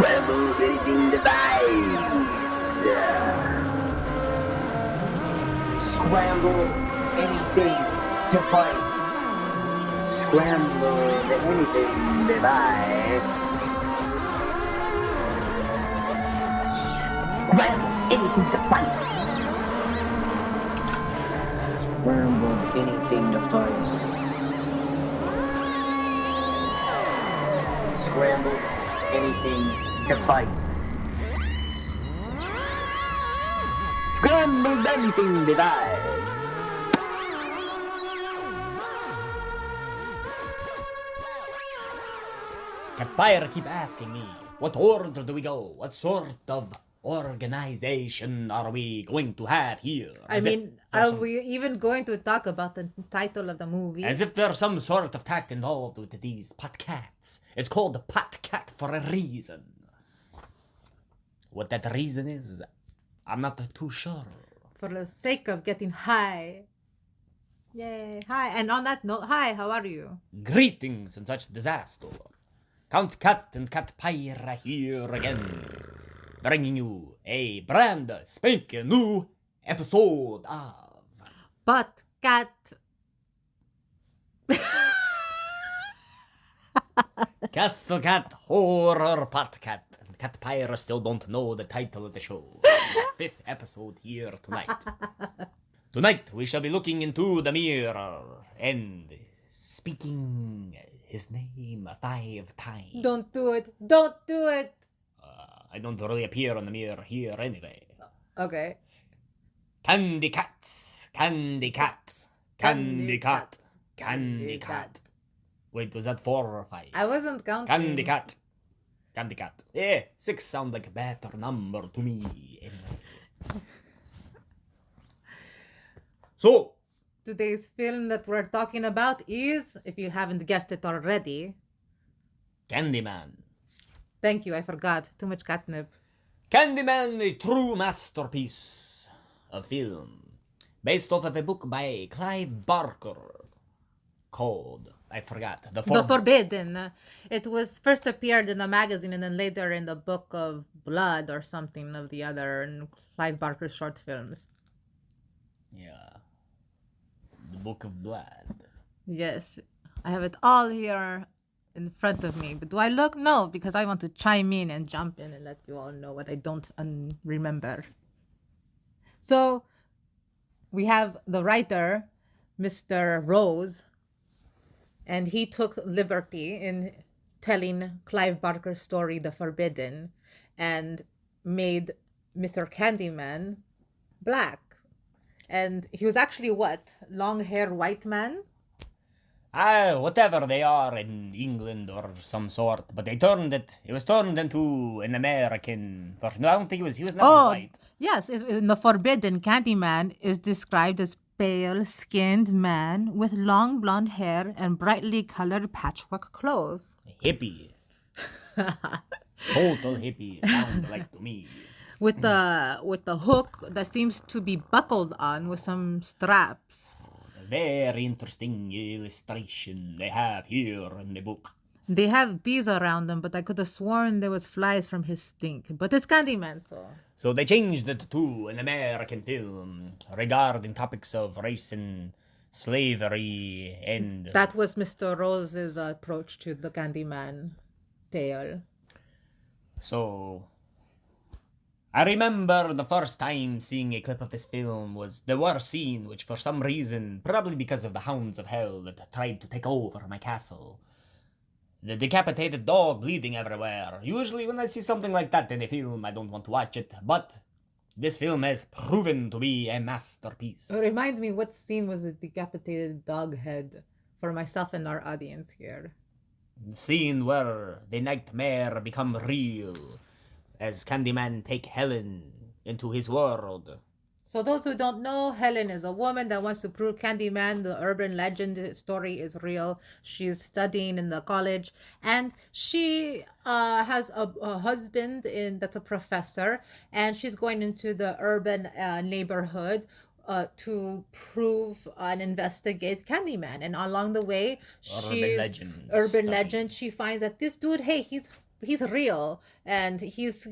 Scramble anything device. Scramble anything device. Scramble anything device. Scramble anything device. Scramble anything device. Scramble anything device. Scrambled anything device. Campfire keep asking me, what order do we go? What sort of organization are we going to have here? Are we even going to talk about the title of the movie? As if there's some sort of tact involved with these Potcats. It's called Potcat for a reason. What that reason is, I'm not too sure. For the sake of getting high. Yay, hi. And on that note, hi, how are you? Greetings in such disaster. Count Cat and Cat Pyra here again, bringing you a brand spanking new episode of Potcat. Castle Cat Horror Potcat. And Cat Pyra still don't know the title of the show. The 5th episode here tonight. Tonight we shall be looking into the mirror and speaking his name 5 times. Don't do it. Don't do it. I don't really appear on the mirror here anyway. Okay. Candy cats, candy cats, candy cat, candy cat. Wait, was that 4 or 5? I wasn't counting. Candy cat, candy cat. 6 sound like a better number to me anyway. So, today's film that we're talking about is, if you haven't guessed it already, Candyman. Thank you, I forgot. Too much catnip. Candyman, a true masterpiece of film, based off of a book by Clive Barker called, I forgot, The Forbidden. It was first appeared in a magazine and then later in the Book of Blood or something of the other in Clive Barker's short films. Yeah. The Book of Blood. Yes, I have it all here in front of me. But do I look? No, because I want to chime in and jump in and let you all know what I don't remember. So, we have the writer, Mr. Rose, and he took liberty in telling Clive Barker's story, The Forbidden, and made Mr. Candyman black. And he was actually what? Long-haired white man? Whatever they are in England or some sort, but it was turned into an American version. No, I don't think he was never white. Yes, in The Forbidden, Candyman is described as pale-skinned man with long blonde hair and brightly colored patchwork clothes. Hippie. Total hippie, sound like to me. With the hook that seems to be buckled on with some straps. Very interesting illustration they have here in the book. They have bees around them, but I could have sworn there was flies from his stink. But it's Candyman, so. So they changed it to an American film regarding topics of race and slavery and... That was Mr. Rose's approach to the Candyman tale. So... I remember the first time seeing a clip of this film was the war scene, which for some reason, probably because of the hounds of hell that tried to take over my castle. The decapitated dog bleeding everywhere. Usually when I see something like that in a film, I don't want to watch it, but this film has proven to be a masterpiece. Remind me, what scene was the decapitated dog head for myself and our audience here? The scene where the nightmare become real. As Candyman take Helen into his world. So those who don't know, Helen is a woman that wants to prove Candyman, the urban legend story, is real. She's studying in the college, and she has a husband that's a professor, and she's going into the urban neighborhood to prove and investigate Candyman. And along the way, urban legend, she finds that this dude, hey, he's he's real, and he's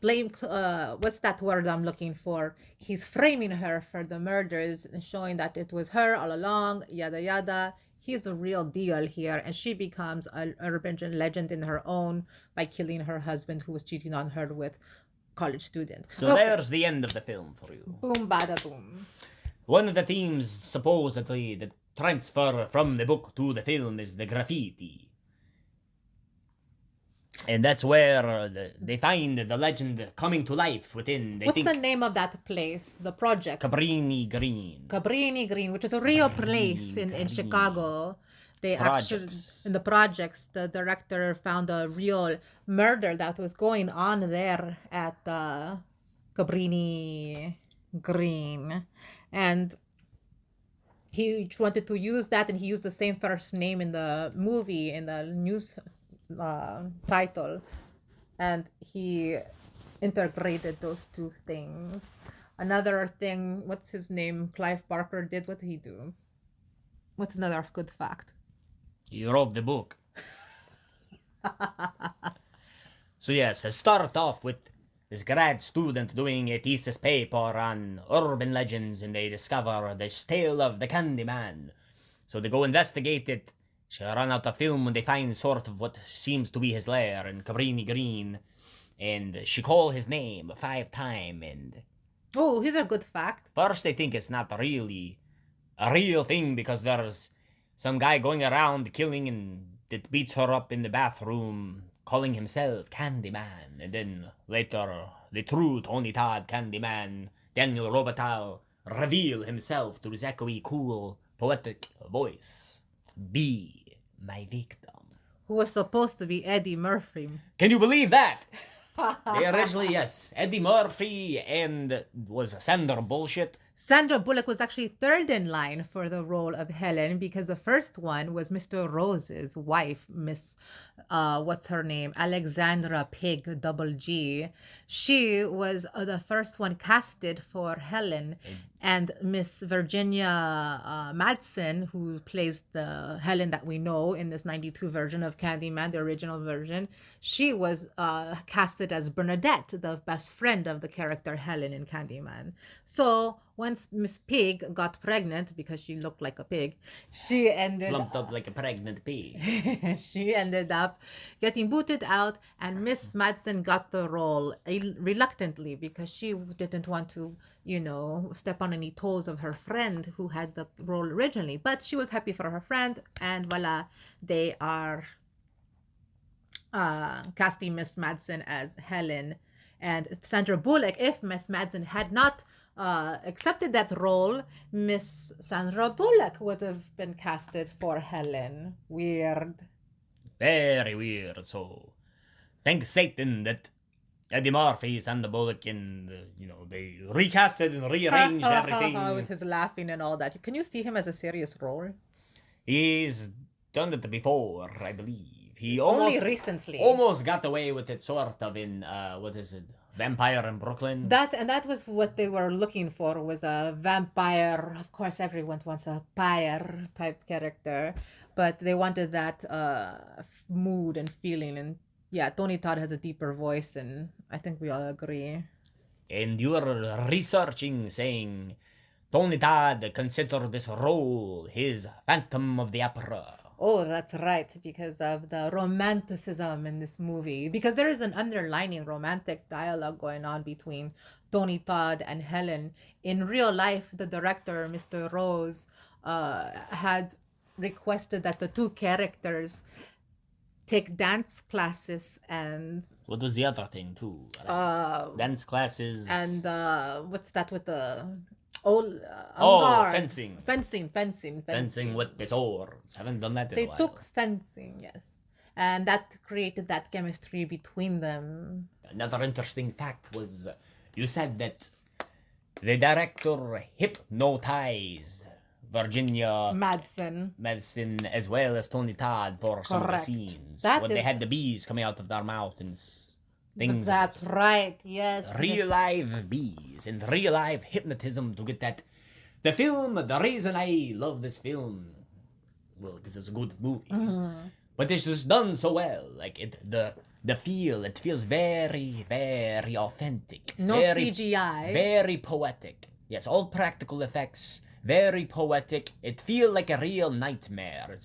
blame. What's that word I'm looking for? He's framing her for the murders and showing that it was her all along. Yada yada. He's the real deal here, and she becomes an urban legend in her own by killing her husband, who was cheating on her with college student. So Okay. there's the end of the film for you. Boom, bada boom. One of the themes supposedly that transfer from the book to the film is the graffiti. And that's where they find the legend coming to life within. What's the name of that place? The project? Cabrini-Green. Cabrini-Green, which is a real place in Chicago. They actually, in the projects, the director found a real murder that was going on there at Cabrini-Green. And he wanted to use that, and he used the same first name in the movie, in the news title, and he integrated those two things. Another thing, what's his name? Clive Barker did. What did he do? What's another good fact? He wrote the book. So yes, I start off with this grad student doing a thesis paper on urban legends, and they discover the tale of the Candyman. So they go investigate it. She run out of film when they find sort of what seems to be his lair in Cabrini-Green, and she call his name 5 times, and Oh, here's a good fact. first they think it's not really a real thing because there's some guy going around killing and that beats her up in the bathroom, calling himself Candyman, and then later the true Tony Todd Candyman, Daniel Robital, reveal himself to his echoey, cool, poetic voice. Be my victim. Who was supposed to be Eddie Murphy. Can you believe that? They originally, yes, Eddie Murphy and was Sandra Bullshit. Sandra Bullock was actually third in line for the role of Helen, because the first one was Mr. Rose's wife, Miss, what's her name? Alexandra Pig, double G. She was the first one casted for Helen, and Miss Virginia Madsen, who plays the Helen that we know in this 92 version of Candyman, the original version, she was casted as Bernadette, the best friend of the character Helen in Candyman. So once Miss Pig got pregnant, because she looked like a pig, she ended Plumped up like a pregnant pig. she ended up getting booted out, and Miss Madsen got the role reluctantly because she didn't want to, step on any toes of her friend who had the role originally. But she was happy for her friend, and voila, they are casting Miss Madsen as Helen. And Sandra Bullock, if Miss Madsen had not accepted that role, Miss Sandra Bullock would have been casted for Helen. Weird. Very weird. So, thank Satan that Eddie Murphy, Sandra Bullock, and they recasted and rearranged everything. With his laughing and all that. Can you see him as a serious role? He's done it before, I believe. He Only recently. almost got away with it, sort of, in what is it? Vampire in Brooklyn. That was what they were looking for, was a vampire. Of course, everyone wants a pyre type character, but they wanted that mood and feeling. And yeah, Tony Todd has a deeper voice, and I think we all agree. And you were researching, saying Tony Todd considered this role his Phantom of the Opera. Oh, that's right, because of the romanticism in this movie. Because there is an underlining romantic dialogue going on between Tony Todd and Helen. In real life, the director, Mr. Rose, had requested that the two characters take dance classes and... What was the other thing, too? Dance classes. And what's that with the... Fencing. Fencing with the swords. Haven't done that in a while. They took fencing, yes. And that created that chemistry between them. Another interesting fact was, you said that the director hypnotized Virginia Madsen as well as Tony Todd for some of the scenes. They had the bees coming out of their mouth and things. That's right, yes. Real live bees and real live hypnotism to get that. The film, the reason I love this film, well, because it's a good movie, but it's just done so well. Like the the feel, it feels very, very authentic. No very, CGI. Very poetic. Yes, all practical effects. Very poetic. It feels like a real nightmare.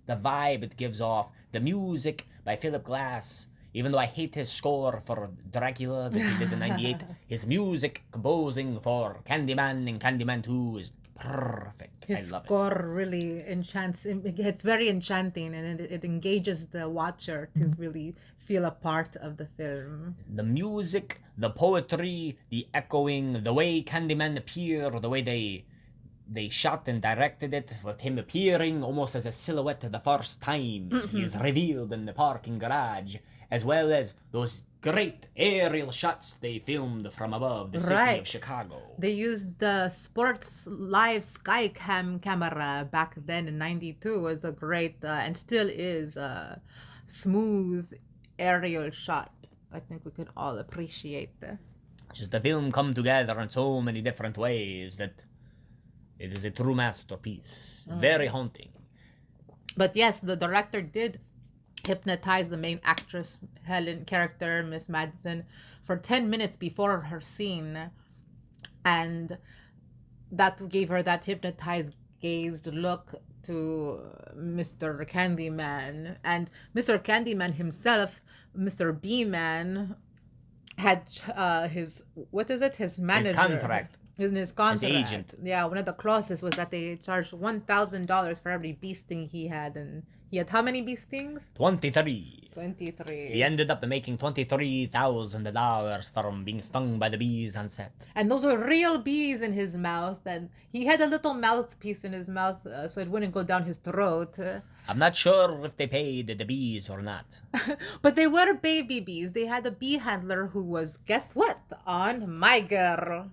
The vibe it gives off. The music by Philip Glass. Even though I hate his score for Dracula that he did in '98, his music composing for Candyman and Candyman 2 is perfect. His I love score really enchants. It's very enchanting, and it engages the watcher to really feel a part of the film. The music, the poetry, the echoing, the way Candyman appear, the way they shot and directed it, with him appearing almost as a silhouette the first time he is revealed in the parking garage, as well as those great aerial shots they filmed from above the city of Chicago. They used the Sports Live Skycam camera back then in '92. Was a great and still is a smooth aerial shot. I think we could all appreciate that. Just the film come together in so many different ways that it is a true masterpiece. Very haunting. But yes, the director did hypnotize the main actress, Helen character, Miss Madsen, for 10 minutes before her scene. And that gave her that hypnotized gazed look to Mr. Candyman. And Mr. Candyman himself, Mr. B-Man, had his manager. His contract. His contract. His agent. Yeah, one of the clauses was that they charged $1,000 for every bee sting he had. And he had how many bee stings? 23. 23. He ended up making $23,000 from being stung by the bees on set. And those were real bees in his mouth. And he had a little mouthpiece in his mouth so it wouldn't go down his throat. I'm not sure if they paid the bees or not. But they were baby bees. They had a bee handler who was, guess what? On My Girl.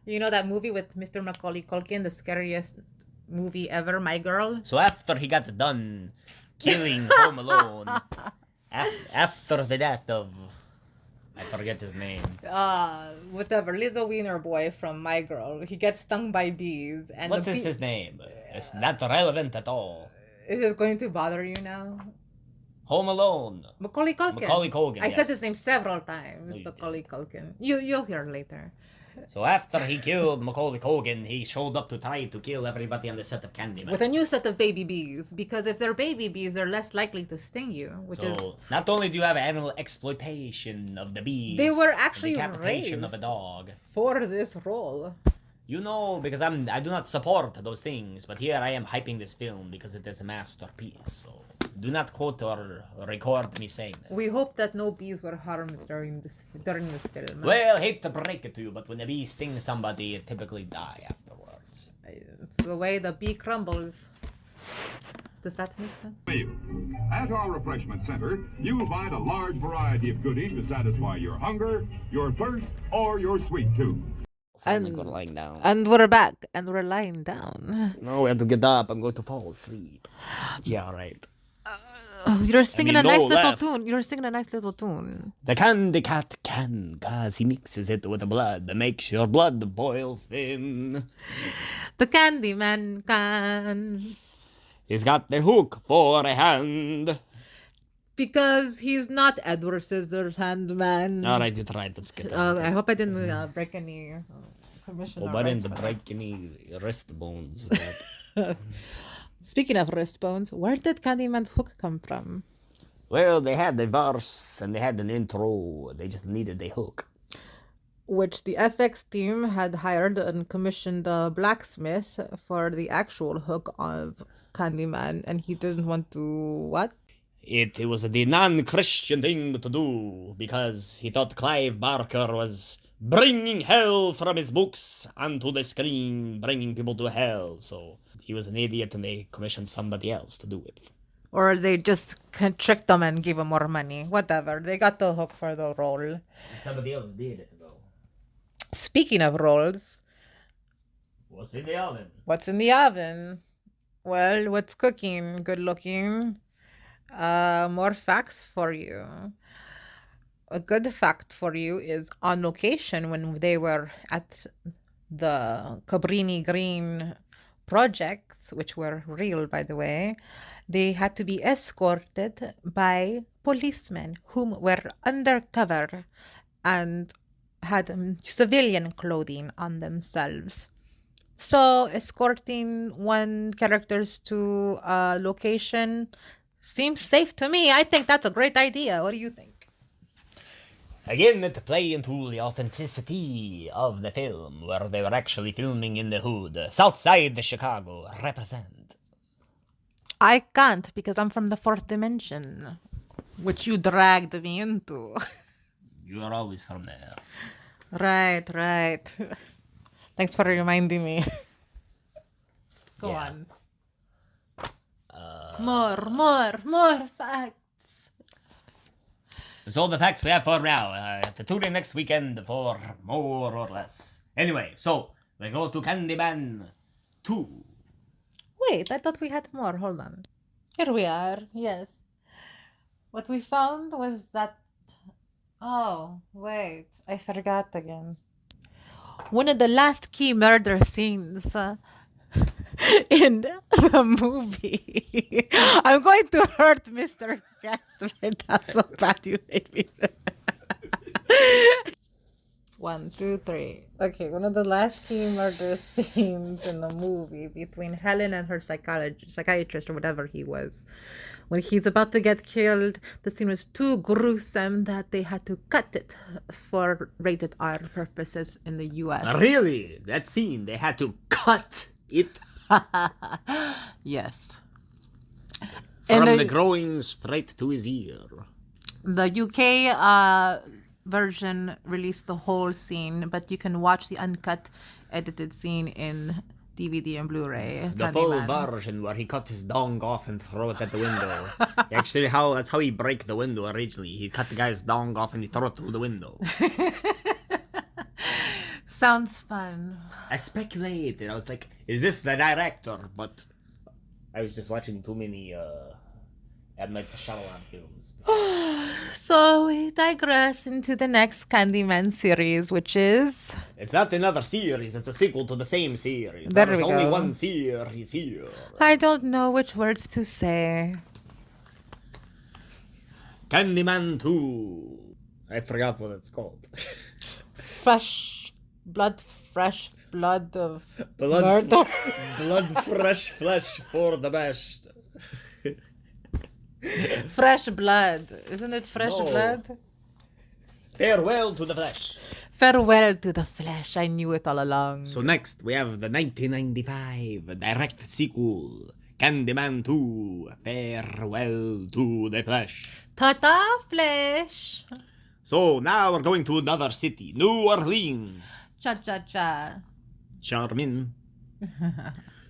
You know that movie with Mr. Macaulay Culkin, the scariest movie ever, My Girl? So after he got done killing Home Alone, after the death of, I forget his name. Whatever, Little Wiener Boy from My Girl. He gets stung by bees. And What is his name? It's not relevant at all. Is it going to bother you now? Home Alone. Macaulay Culkin. Macaulay Culkin, I yes. said his name several times. No, you Macaulay Culkin. You'll hear later. So after he killed Macaulay Culkin, he showed up to try to kill everybody on the set of Candyman. With a new set of baby bees, because if they're baby bees, they're less likely to sting you, which is... Not only do you have animal exploitation of the bees, They were actually decapitation raised of a dog. for this role. You know, because I do not support those things, but here I am hyping this film because it is a masterpiece. So do not quote or record me saying this. We hope that no bees were harmed during this film. Well, hate to break it to you, but when a bee stings somebody, it typically die afterwards. It's the way the bee crumbles. Does that make sense? At our refreshment center, you'll find a large variety of goodies to satisfy your hunger, your thirst, or your sweet tooth. Finally, we're lying down. And we're back, and we're lying down. No, we have to get up. I'm going to fall asleep. Yeah, right. You're singing I mean, a nice no, little laugh. tune. You're singing a nice little tune. The candy cat can, cause he mixes it with the blood that makes your blood boil thin. The Candyman can. He's got the hook for a hand. Because he's not Edward Scissorhands man. Alright, you tried. Let's get on with I it. hope I didn't break any commission. Oh, or but I rights didn't for break any wrist bones with that. Speaking of wrist bones, where did Candyman's hook come from? Well, they had the verse and they had an intro. They just needed the hook. Which the FX team had hired and commissioned a blacksmith for the actual hook of Candyman, and he didn't want to what? It was the non-Christian thing to do because he thought Clive Barker was bringing hell from his books onto the screen, bringing people to hell. So he was an idiot and they commissioned somebody else to do it. Or they just tricked them and gave him more money. Whatever. They got the hook for the role. Somebody else did it, though. Speaking of roles, What's in the oven? what's in the oven? Well, what's cooking? Good looking. More facts for you. A good fact for you is on location when they were at the Cabrini-Green projects, which were real, by the way, they had to be escorted by policemen whom were undercover and had civilian clothing on themselves. So escorting one characters to a location seems safe to me. I think that's a great idea. What do you think? Again, to play into the authenticity of the film, where they were actually filming in the hood, south side of Chicago, represent. I can't because I'm from the fourth dimension, which you dragged me into. You are always from there. Right. Thanks for reminding me. Go Yeah. on. More facts. That's all the facts we have for now. To tune in next weekend for more or less. Anyway, so we go to Candyman 2. Wait, I thought we had more. Hold on. Here we are. Yes. What we found was that. Oh, wait. I forgot again. One of the last key murder scenes in the movie. I'm going to hurt Mr. Catman. That's so bad you made me. 1, 2, 3. Okay, one of the last key murder scenes in the movie between Helen and her psychiatrist or whatever he was. When he's about to get killed, the scene was too gruesome that they had to cut it for rated R purposes in the US. Really? That scene, they had to cut it Yes. from And the groin straight to his ear. The UK version released the whole scene, but you can watch the uncut, edited scene in DVD and Blu-ray. The full Candyman. version where he cut his dong off and throw it at the window. Actually, that's how he break the window originally. He cut the guy's dong off and he throw it through the window. Sounds fun. I speculated. I was like, is this the director? But I was just watching too many M. Night Shyamalan films. So we digress into the next Candyman series, which is... It's not another series, it's a sequel to the same series. There There's we only go. one series here. I don't know which words to say. Candyman 2. I forgot what it's called. Fresh blood of Blood, murder. blood, fresh flesh for the best. Fresh blood. Isn't it fresh No. blood? Farewell to the flesh. Farewell to the flesh. I knew it all along. So next we have the 1995 direct sequel, Candyman 2, Farewell to the Flesh. Ta-ta, flesh. So now we're going to another city, New Orleans. Cha-cha-cha. Charmin.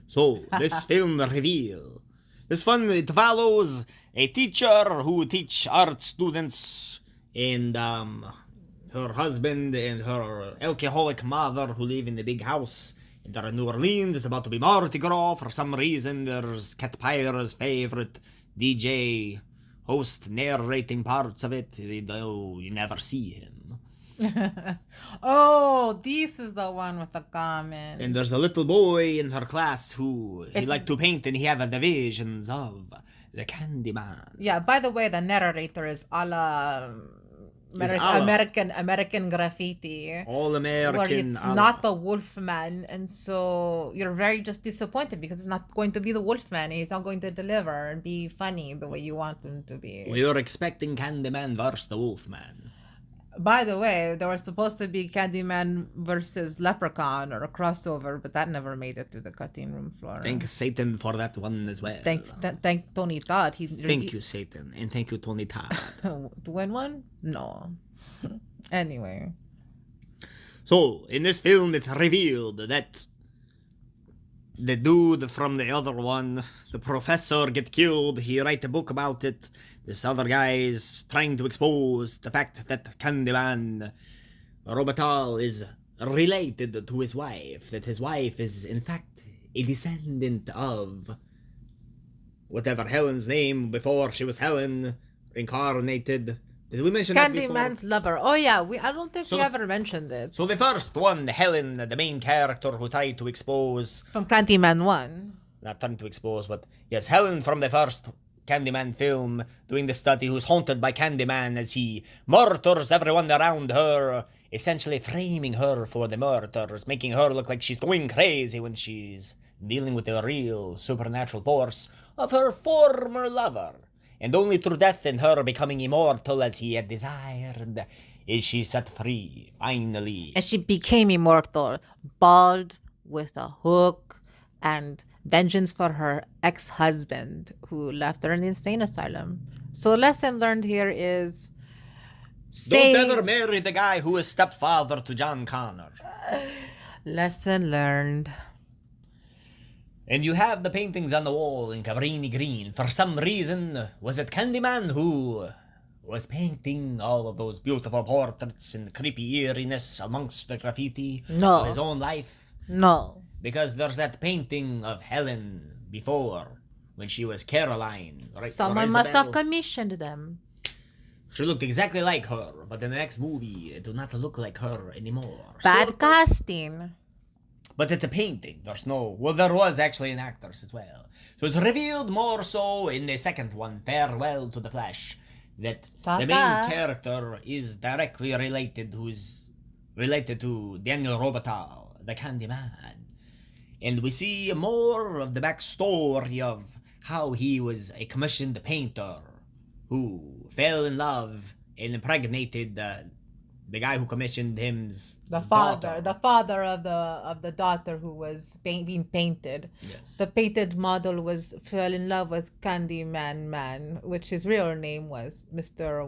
So this film reveal. This fun, it follows a teacher who teach art students and her husband and her alcoholic mother who live in the big house. And they're in New Orleans. It's about to be Mardi Gras. For some reason, there's Cat Pyre's favorite DJ host narrating parts of it, though you never see him. Oh, this is the one with the comment. And there's a little boy in her class who he It's- liked to paint, and he had the visions of the Candyman. Yeah, by the way, the narrator is a la a la. American graffiti. All American. Where it's a la. not the Wolfman, and so you're very just disappointed because it's not going to be the Wolfman. He's not going to deliver and be funny the way you want him to be. We were expecting Candyman versus the Wolfman. By the way, there was supposed to be Candyman versus Leprechaun or a crossover, but that never made it to the cutting room floor. Thank Satan for that one as well. Thank Tony Todd. Thank you, Satan, and thank you, Tony Todd. To win one? No. Anyway. So, in this film, it's revealed that the dude from the other one, the professor, get killed. He write a book about it. This other guy is trying to expose the fact that Candyman Robital is related to his wife. That his wife is, in fact, a descendant of whatever Helen's name before she was Helen, reincarnated. Did we mention that before? Candyman's lover. Oh yeah, I don't think So we the- ever mentioned it. So the first one, Helen, the main character who tried to expose, From Candyman 1. not trying to expose, but yes, Helen from the first Candyman film, doing the study, who's haunted by Candyman as he murders everyone around her, essentially framing her for the murders, making her look like she's going crazy when she's dealing with the real supernatural force of her former lover. And only through death and her becoming immortal as he had desired is she set free, finally. And she became immortal, bald, with a hook, and vengeance for her ex-husband who left her in the insane asylum. So lesson learned here is Don't ever marry the guy who is stepfather to John Connor. Lesson learned. And you have the paintings on the wall in Cabrini-Green. For some reason, was it Candyman who was painting all of those beautiful portraits and creepy eeriness amongst the graffiti No. of his own life? No. Because there's that painting of Helen before, when she was Caroline. Right? Someone or must have Isabel. commissioned them. She looked exactly like her, but in the next movie, it do not look like her anymore. Bad So- casting. But it's a painting. There's no... Well, there was actually an actress as well. So it's revealed more so in the second one, Farewell to the Flesh, that the main Ta-ta. character is directly related, who's related to Daniel Robital, the Candyman. And we see more of the backstory of how he was a commissioned painter who fell in love and impregnated the guy who commissioned him's The daughter. father of the daughter who was being painted. Yes. The painted model fell in love with Candyman Man, which his real name was Mr.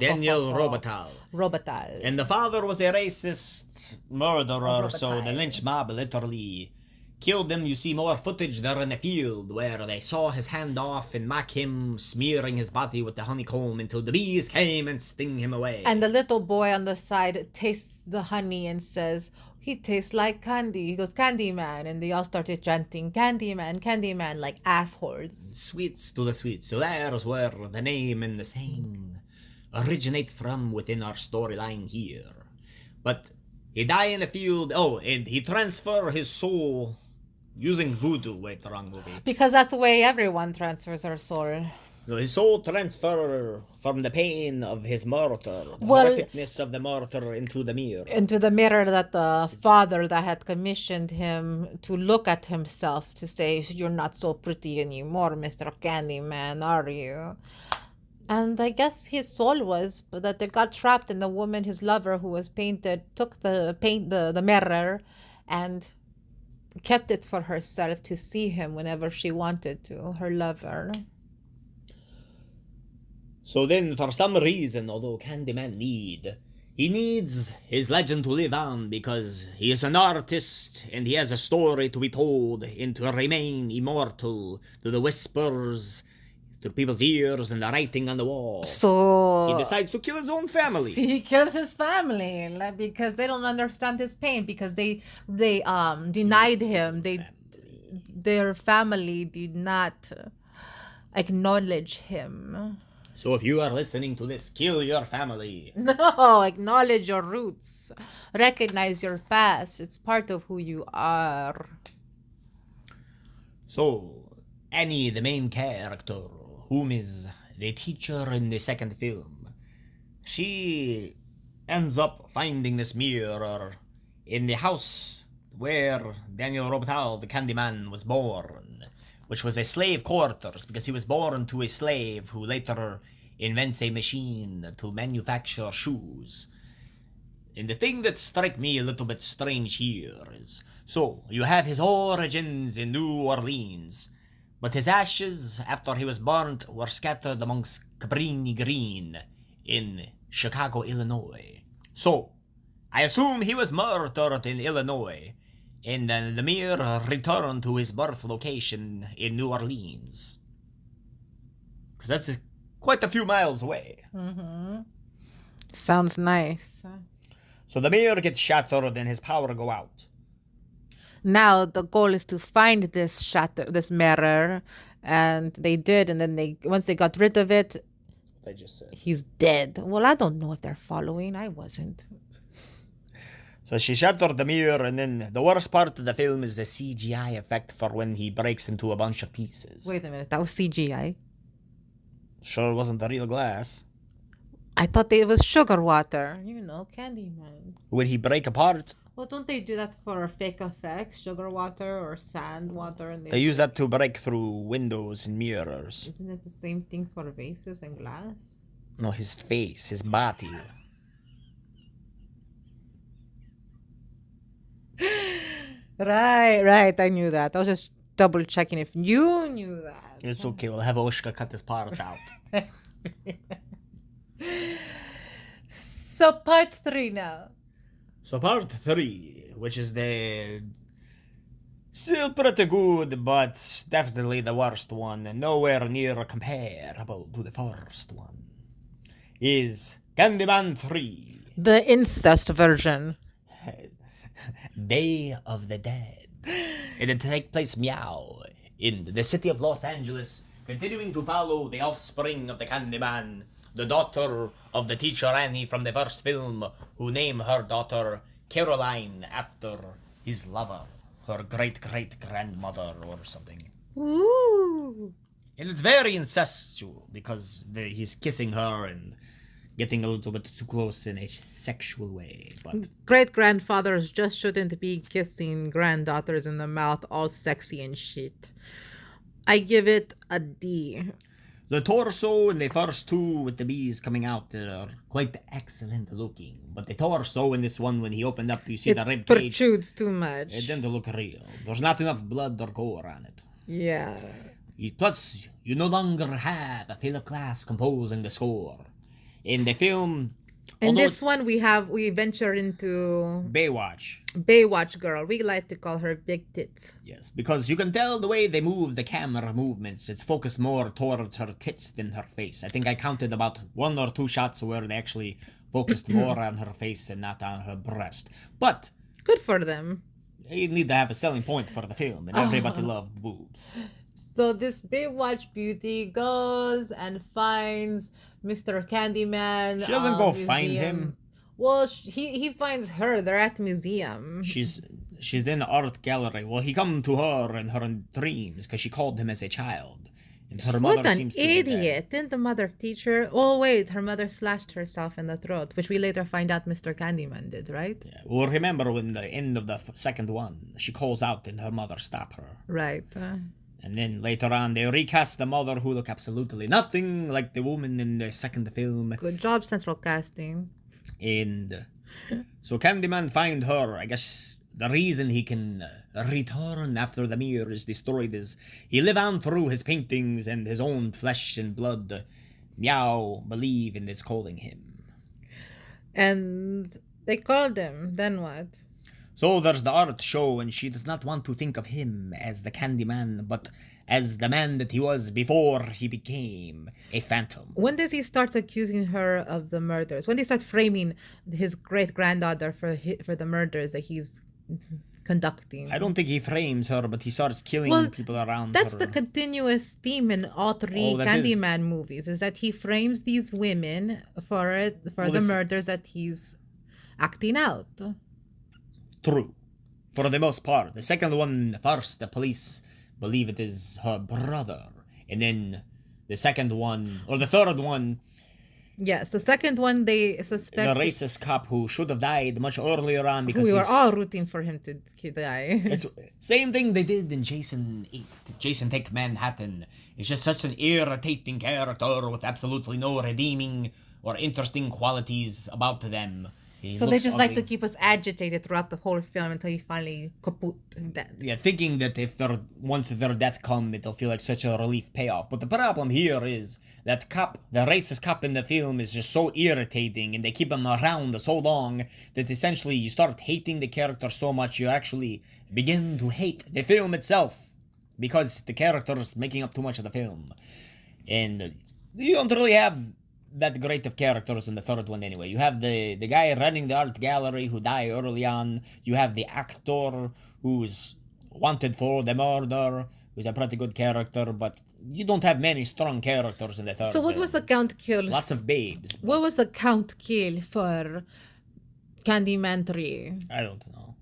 Daniel Robital. Robital. And the father was a racist murderer, Robital. so the lynch mob literally killed him. You see more footage there in the field where they saw his hand off and mock him, smearing his body with the honeycomb until the bees came and sting him away. And the little boy on the side tastes the honey and says, he tastes like candy. He goes, Candyman. And they all started chanting, Candyman, Candyman, like assholes. Sweets to the sweets. So there's where the name and the saying originate from within our storyline here. But he died in the field. Oh, and he transferred his soul using voodoo. Wait, the wrong movie. Because that's the way everyone transfers their soul. No, his soul transfer from the pain of his murder, the Well- horrificness of the murder into the mirror. Into the mirror that the father that had commissioned him to look at himself to say, you're not so pretty anymore, Mr. Candyman, are you? And I guess his soul was, but that they got trapped, and the woman, his lover, who was painted, took the mirror and kept it for herself to see him whenever she wanted to, her lover. So then, for some reason, although Candyman he needs his legend to live on because he is an artist and he has a story to be told and to remain immortal to the whispers, to people's ears and the writing on the wall. So He decides to kill his own family. he kills his family, like, because they don't understand his pain, because they denied him. Their family did not acknowledge him. So if you are listening to this, kill your family. No, acknowledge your roots. Recognize your past. It's part of who you are. So, Annie, the main character, whom is the teacher in the second film, she ends up finding this mirror in the house where Daniel Robital, the Candyman, was born, which was a slave quarters, because he was born to a slave who later invents a machine to manufacture shoes. And the thing that struck me a little bit strange here is, so, you have his origins in New Orleans, but his ashes, after he was burnt, were scattered amongst Cabrini-Green in Chicago, Illinois. So, I assume he was murdered in Illinois, and then the mirror returned to his birth location in New Orleans. Because that's quite a few miles away. Sounds nice. So the mirror gets shattered and his power go out. Now the goal is to find this mirror, and they did. And then once they got rid of it, They just said. he's dead. Well, I don't know if they're following. I wasn't. So she shattered the mirror, and then the worst part of the film is the CGI effect for when he breaks into a bunch of pieces. Wait a minute, that was CGI. Sure wasn't the real glass. I thought it was sugar water. You know, Candyman. Would he break apart? Well, don't they do that for fake effects? Sugar water or sand water? And They use that to break through windows and mirrors. Isn't it the same thing for vases and glass? No, his face, his body. Right. I knew that. I was just double checking if you knew that. It's okay, we'll have Oshka cut his parts out. So part 3 now. So part 3, which is the... Still pretty good, but definitely the worst one, and nowhere near comparable to the first one, is Candyman 3. The incest version. Day of the Dead. It takes place, meow, in the city of Los Angeles, continuing to follow the offspring of the Candyman, the daughter of the teacher Annie from the first film, who named her daughter Caroline after his lover, her great-great-grandmother or something. Ooh. And it's very incestual because he's kissing her and getting a little bit too close in a sexual way, but... Great-grandfathers just shouldn't be kissing granddaughters in the mouth all sexy and shit. I give it a D. The torso in the first two with the bees coming out are quite excellent looking, but the torso in this one, when he opened up, you see the rib cage. It protrudes too much. It didn't look real. There's not enough blood or gore on it. Yeah. Plus, you no longer have a Philip Glass composing the score. In the film... In this one, we venture into Baywatch girl. We like to call her Big Tits. Yes, because you can tell the way they move the camera movements. It's focused more towards her tits than her face. I think I counted about 1 or 2 shots where they actually focused more on her face and not on her breast. But good for them. They need to have a selling point for the film, and everybody loves boobs. So this Baywatch beauty goes and finds Mr. Candyman. She doesn't go find him. Well, he finds her. They're at museum. She's in the art gallery. Well, he come to her in her dreams because she called him as a child. And her What mother an seems to be dead. idiot. Didn't the mother teach her? Oh, wait. Her mother slashed herself in the throat, which we later find out Mr. Candyman did, right? Yeah. Well, remember when the end of the second one, she calls out and her mother stop her. Right. And then later on, they recast the mother who look absolutely nothing like the woman in the second film. Good job, central casting. And so Candyman find her. I guess the reason he can return after the mirror is destroyed is he live on through his paintings and his own flesh and blood. Meow believe in this calling him. And they called him. Then what? So there's the art show, and she does not want to think of him as the Candyman, but as the man that he was before he became a phantom. When does he start accusing her of the murders? When does he start framing his great-granddaughter for the murders that he's conducting? I don't think he frames her, but he starts killing people around that's her. the continuous theme in all 3 Candyman movies, is that he frames these women for the murders that he's acting out. True. For the most part. The second one, first, the police believe it is her brother. And then the second one, or the third one... Yes, the second one, they suspect... The racist cop who should have died much earlier on because we were all rooting for him to die. It's same thing they did in Jason 8. Jason Take Manhattan. It's just such an irritating character with absolutely no redeeming or interesting qualities about them. So they just like to keep us agitated throughout the whole film until he finally kaput and dead. Yeah, thinking that once their death come, it'll feel like such a relief payoff. But the problem here is that the racist cop in the film is just so irritating, and they keep him around so long that essentially you start hating the character so much you actually begin to hate the film itself because the character is making up too much of the film. And you don't really have that great of characters in the third one anyway. You have the guy running the art gallery who died early on. You have the actor who's wanted for the murder, who's a pretty good character, but you don't have many strong characters in the third. So what was the count kill? Lots of babes. What was the count kill for Candyman 3? I don't know.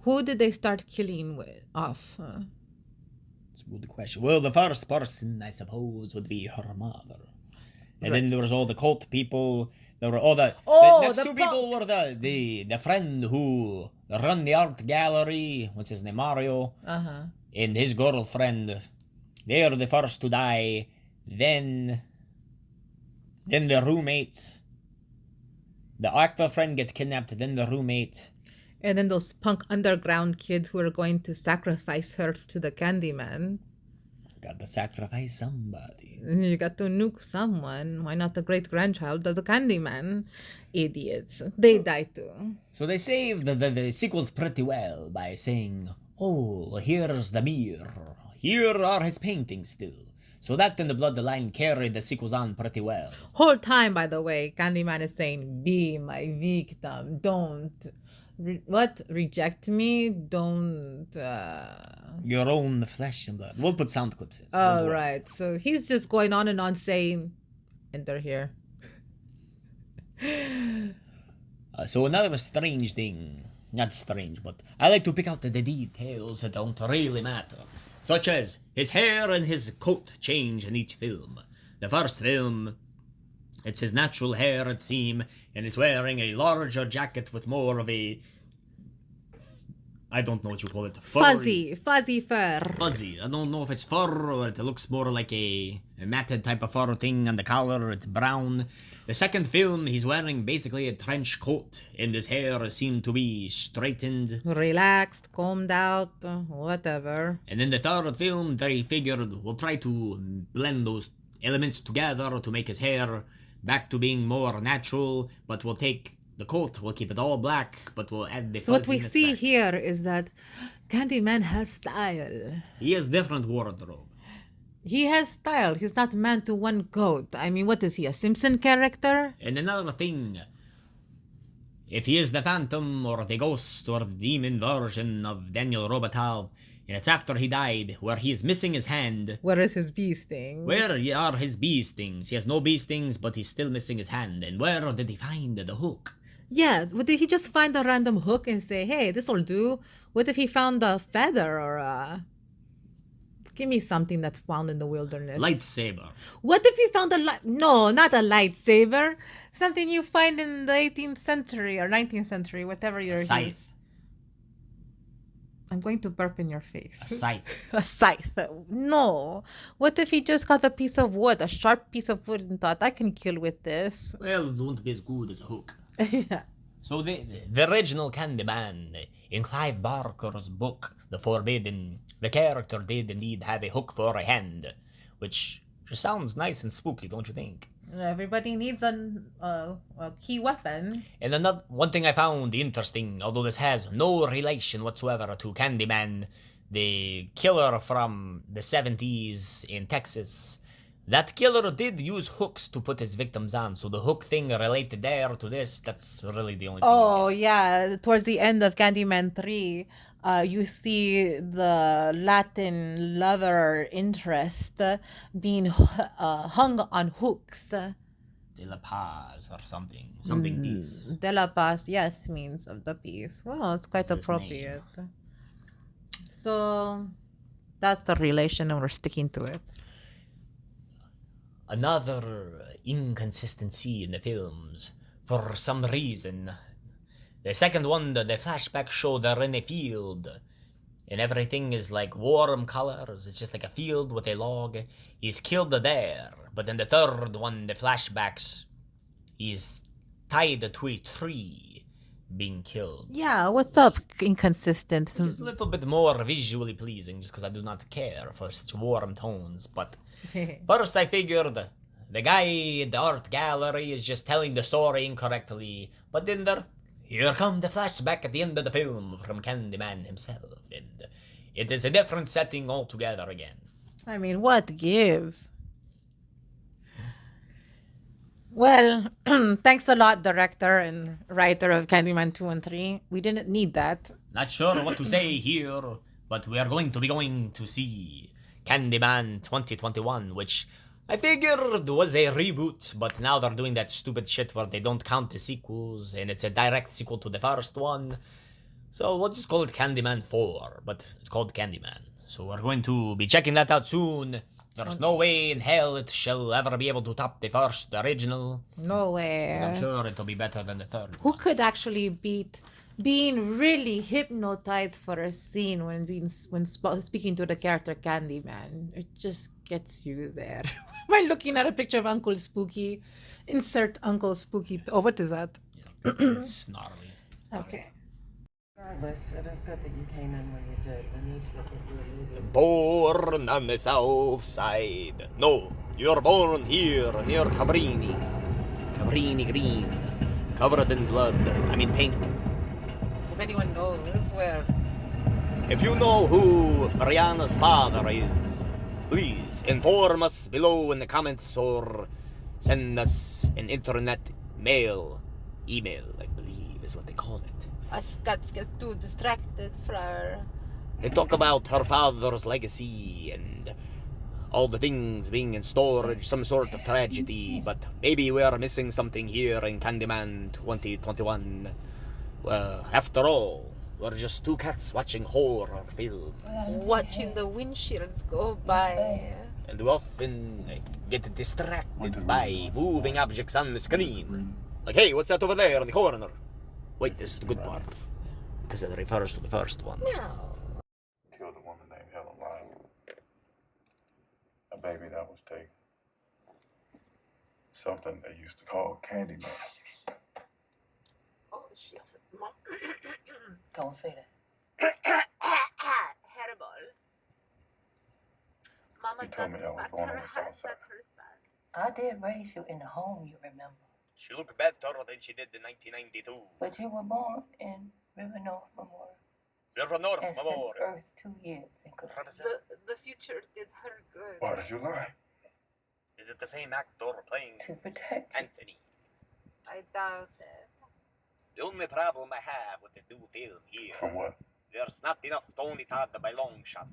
Who did they start killing off? It's a good question. Well, the first person, I suppose, would be her mother. And then there was all the cult people. There were all the next the two people were the friend who run the art gallery. What's his name? Mario. And his girlfriend. They are the first to die. Then the roommate. The actor friend gets kidnapped. Then the roommate. And then those punk underground kids who are going to sacrifice her to the Candyman. Got to sacrifice somebody. You got to nuke someone. Why not the great-grandchild of the Candyman? Idiots. They die too. So they saved the sequels pretty well by saying, oh, here's the mirror. Here are his paintings still. So that and the bloodline carried the sequels on pretty well. Whole time, by the way, Candyman is saying, be my victim. Don't... reject me? Don't... Your own flesh and blood. We'll put sound clips in. Oh, right. So he's just going on and on saying, enter here. So another strange thing, not strange, but I like to pick out the details that don't really matter. Such as his hair and his coat change in each film. The first film, it's his natural hair, it seems, and he's wearing a larger jacket with more of a... I don't know what you call it. Fuzzy fur. Fuzzy. I don't know if it's fur or it looks more like a matted type of fur thing, and the color, it's brown. The second film, he's wearing basically a trench coat, and his hair seemed to be straightened. Relaxed, combed out, whatever. And in the third film, they figured we'll try to blend those elements together to make his hair back to being more natural, but we'll take the coat, we'll keep it all black, but we'll add the So what we fuzziness see back. here is that Candyman has style. He has different wardrobe. He has style. He's not man to one coat. I mean, what is he, a Simpson character? And another thing, if he is the Phantom or the Ghost or the demon version of Daniel Robitaille, and it's after he died, where he is missing his hand. Where is his bee sting? Where are his bee stings? He has no bee stings, but he's still missing his hand. And where did he find the hook? Yeah, but did he just find a random hook and say, hey, this'll do? What if he found a feather or a... Give me something that's found in the wilderness. Lightsaber. What if you found a No, not a lightsaber. Something you find in the 18th century or 19th century, whatever your Scythe. I'm going to burp in your face. A scythe. A scythe. No. What if he just got a piece of wood, a sharp piece of wood, and thought, I can kill with this? Well, it won't be as good as a hook. Yeah. So the original Candyman, in Clive Barker's book, The Forbidden, the character did indeed have a hook for a hand, which just sounds nice and spooky, don't you think? Everybody needs a key weapon. And another one thing I found interesting, although this has no relation whatsoever to Candyman, the killer from the 70s in Texas, that killer did use hooks to put his victims on, so the hook thing related there to this, that's really the only thing. Oh, yeah. Towards the end of Candyman 3, you see the Latin lover interest being hung on hooks. De la Paz or something piece. De la Paz, yes, means of the peace. Well, it's quite That's his appropriate. So that's the relation, and we're sticking to it. Another inconsistency in the films, for some reason. The second one, the flashback show they're in a field, and everything is like warm colors. It's just like a field with a log. He's killed there, but in the third one, the flashbacks, he's tied to a tree, being killed. Yeah, what's up, inconsistent? Which is a little bit more visually pleasing, just because I do not care for such warm tones. But first I figured the guy in the art gallery is just telling the story incorrectly, but then here come the flashback at the end of the film from Candyman himself, and it is a different setting altogether again. I mean, what gives? Well, thanks a lot, director and writer of Candyman 2 and 3. We didn't need that. Not sure what to say here, but we are going to see Candyman 2021, which I figured was a reboot, but now they're doing that stupid shit where they don't count the sequels, and it's a direct sequel to the first one. So we'll just call it Candyman 4, but it's called Candyman. So we're going to be checking that out soon. There's no way in hell it shall ever be able to top the first original. No But I'm way. sure it'll be better than the third Who one. could actually beat being really hypnotized for a scene when speaking to the character Candyman? It just gets you there. Am I looking at a picture of Uncle Spooky? Insert Uncle Spooky. Oh, what is that? It's snarly. Okay. Regardless, it is good that you came in when you did. We need to get this movie. Born on the south side. No, you're born here near Cabrini-Green. Covered in blood. I mean paint. If anyone knows where. If you know who Brianna's father is, please inform us below in the comments or send us an internet email, I believe is what they call it. Us cats get too distracted for. They talk about her father's legacy and all the things being in storage, some sort of tragedy, but maybe we are missing something here in Candyman 2021. After all, we're just two cats watching horror films. Watching the windshields go by. And we often get distracted by moving objects on the screen. Like, hey, what's that over there in the corner? Wait, this is the good part. Because it refers to the first one. Killed a woman named Helen Lyon. A baby that was taken. Something they used to call Candyman. Oh, shit. Mom. Don't say that. Terrible. Mama You told me I was smacked born her on the south hands side. at her son. I did raise you in the home, you remember. She looked better than she did in 1992. But you were born in River North Memorial. River North And spent the Memorial. first 2 years in Cabrini. Represent. The future did her good. Why did you lie? Is it the same actor playing To protect you. Anthony? I doubt it. The only problem I have with the new film here, From what? there's not enough Tony Todd by long shot.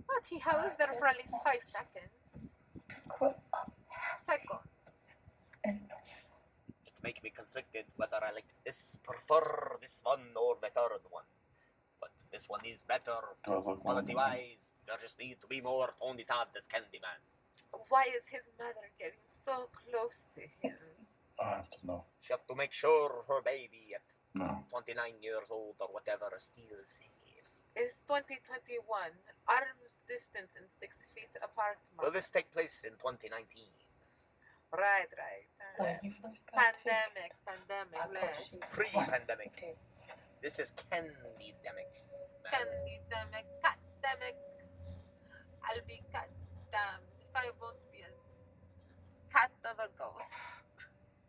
But he was there for at least 5 seconds. To quit up Seconds. and It make me conflicted whether I prefer this one or the third one. But this one is better, Do I look quality-wise. There just need to be more Tony Todd as Candyman. Why is his mother getting so close to him? I have to know. She have to make sure her baby at No. 29 years old or whatever is still safe. It's 2021. Arms distance and 6 feet apart. Will this take place in 2019? Right. when you first got Pandemic. I thought Left. she was Pre-pandemic. white. This is Candydemic. Candydemic. Catdemic. I'll be cat damned if I won't be a cat of a ghost.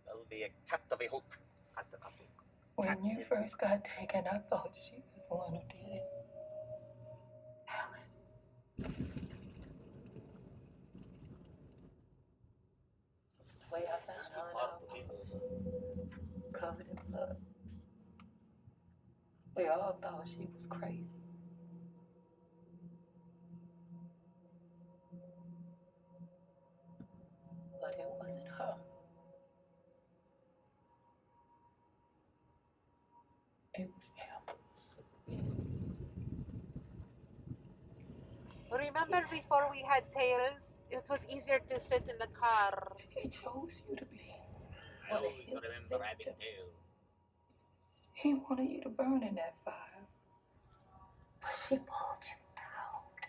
That'll be a cat of a hook. Cat of a hook. When you first got taken, I thought she was the one who did it. Helen. The way I found Helen out, covered in blood. We all thought she was crazy. But it wasn't her. It was him. Remember before we had tails? It was easier to sit in the car. He chose you to be. I one of always his remember having victims. tail. He wanted you to burn in that fire. But she pulled you out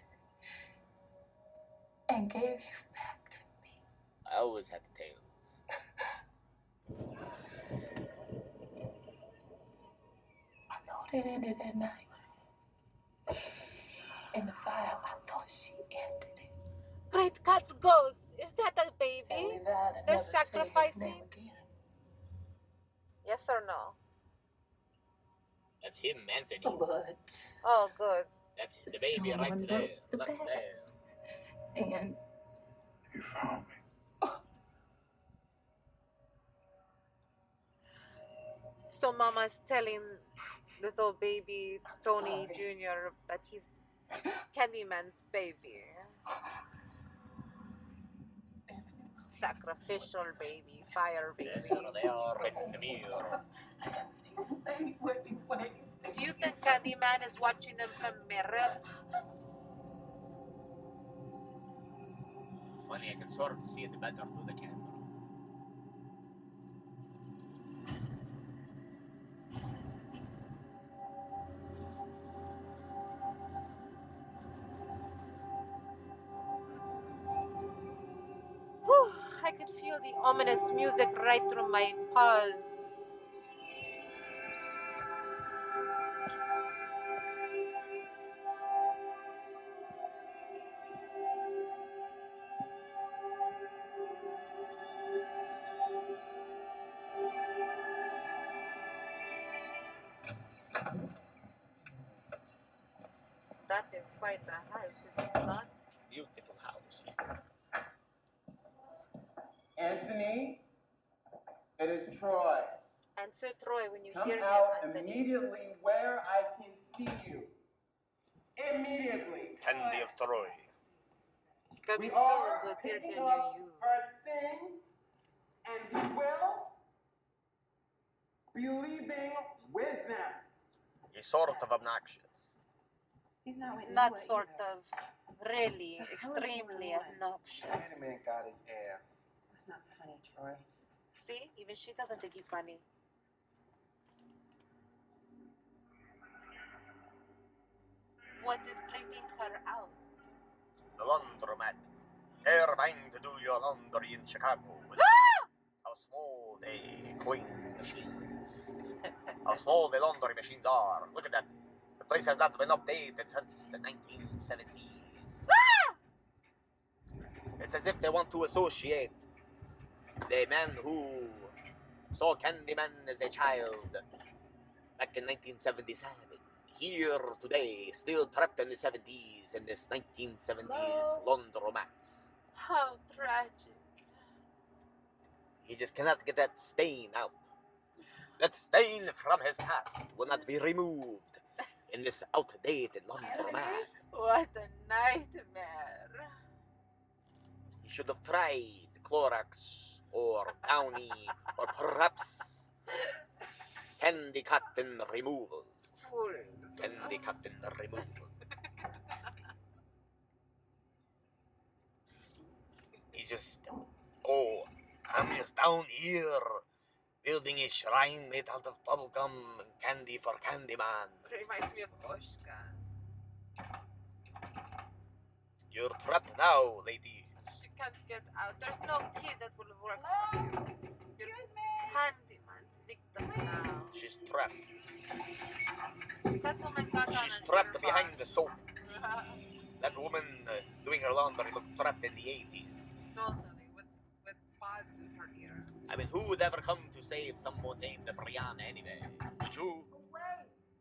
and gave you back to me. I always had tails. I thought it ended at night. In the fire, I thought she ended it. Great cat's ghost. Is that a And we baby? vowed to They're never say his sacrificing? name again. Yes or no? That's him, Anthony. But, Oh, good. That's the baby right Someone there. broke the Left bed. there. and You found me. So Mama's telling little baby I'm Tony sorry. Jr. that he's Candyman's baby. Sacrificial baby, fire baby. There they are in the mirror. wait. Do you think Candyman is watching them from mirror? funny, I can sort of see it better through the camera. Whew, I could feel the ominous music right through my pulse. That is quite the house, is it not? Beautiful house. Anthony, it is Troy. Answer Troy when you Come hear out him, Anthony. immediately where I can see you. Immediately. Candy of Troy. We Coming are soon to a theater picking near up you. our things, and we will be leaving with them. He's sort of obnoxious. He's not with Not Noah sort either. of. Really, The hell is extremely going on? obnoxious. Candyman got his ass. That's not funny, Troy. See, even she doesn't think he's funny. What is creeping her out? The laundromat. Terrifying to do your laundry in Chicago. How small the coin machines. How small the laundry machines are. Look at that. The place has not been updated since the 1970s. It's as if they want to associate the man who saw Candyman as a child back in 1977. Here today, still trapped in the 70s in this 1970s laundromat. How tragic. He just cannot get that stain out. That stain from his past will not be removed in this outdated laundromat. What a nightmare. He should have tried Clorox or Downy or perhaps candy cotton removal. Fools. Candy cotton removal. He just, I'm just down here building a shrine made out of bubblegum and candy for Candyman. Reminds me of Oshka. You're trapped now, lady. She can't get out. There's no key that will work. You're Excuse me. Candyman's victim now. She's trapped. That woman got on She's an trapped earbud. behind the soap. That woman doing her laundry looked trapped in the 80s. Totally, with pods in her ear. I mean, who would ever come to save someone named Brianna anyway? Would you?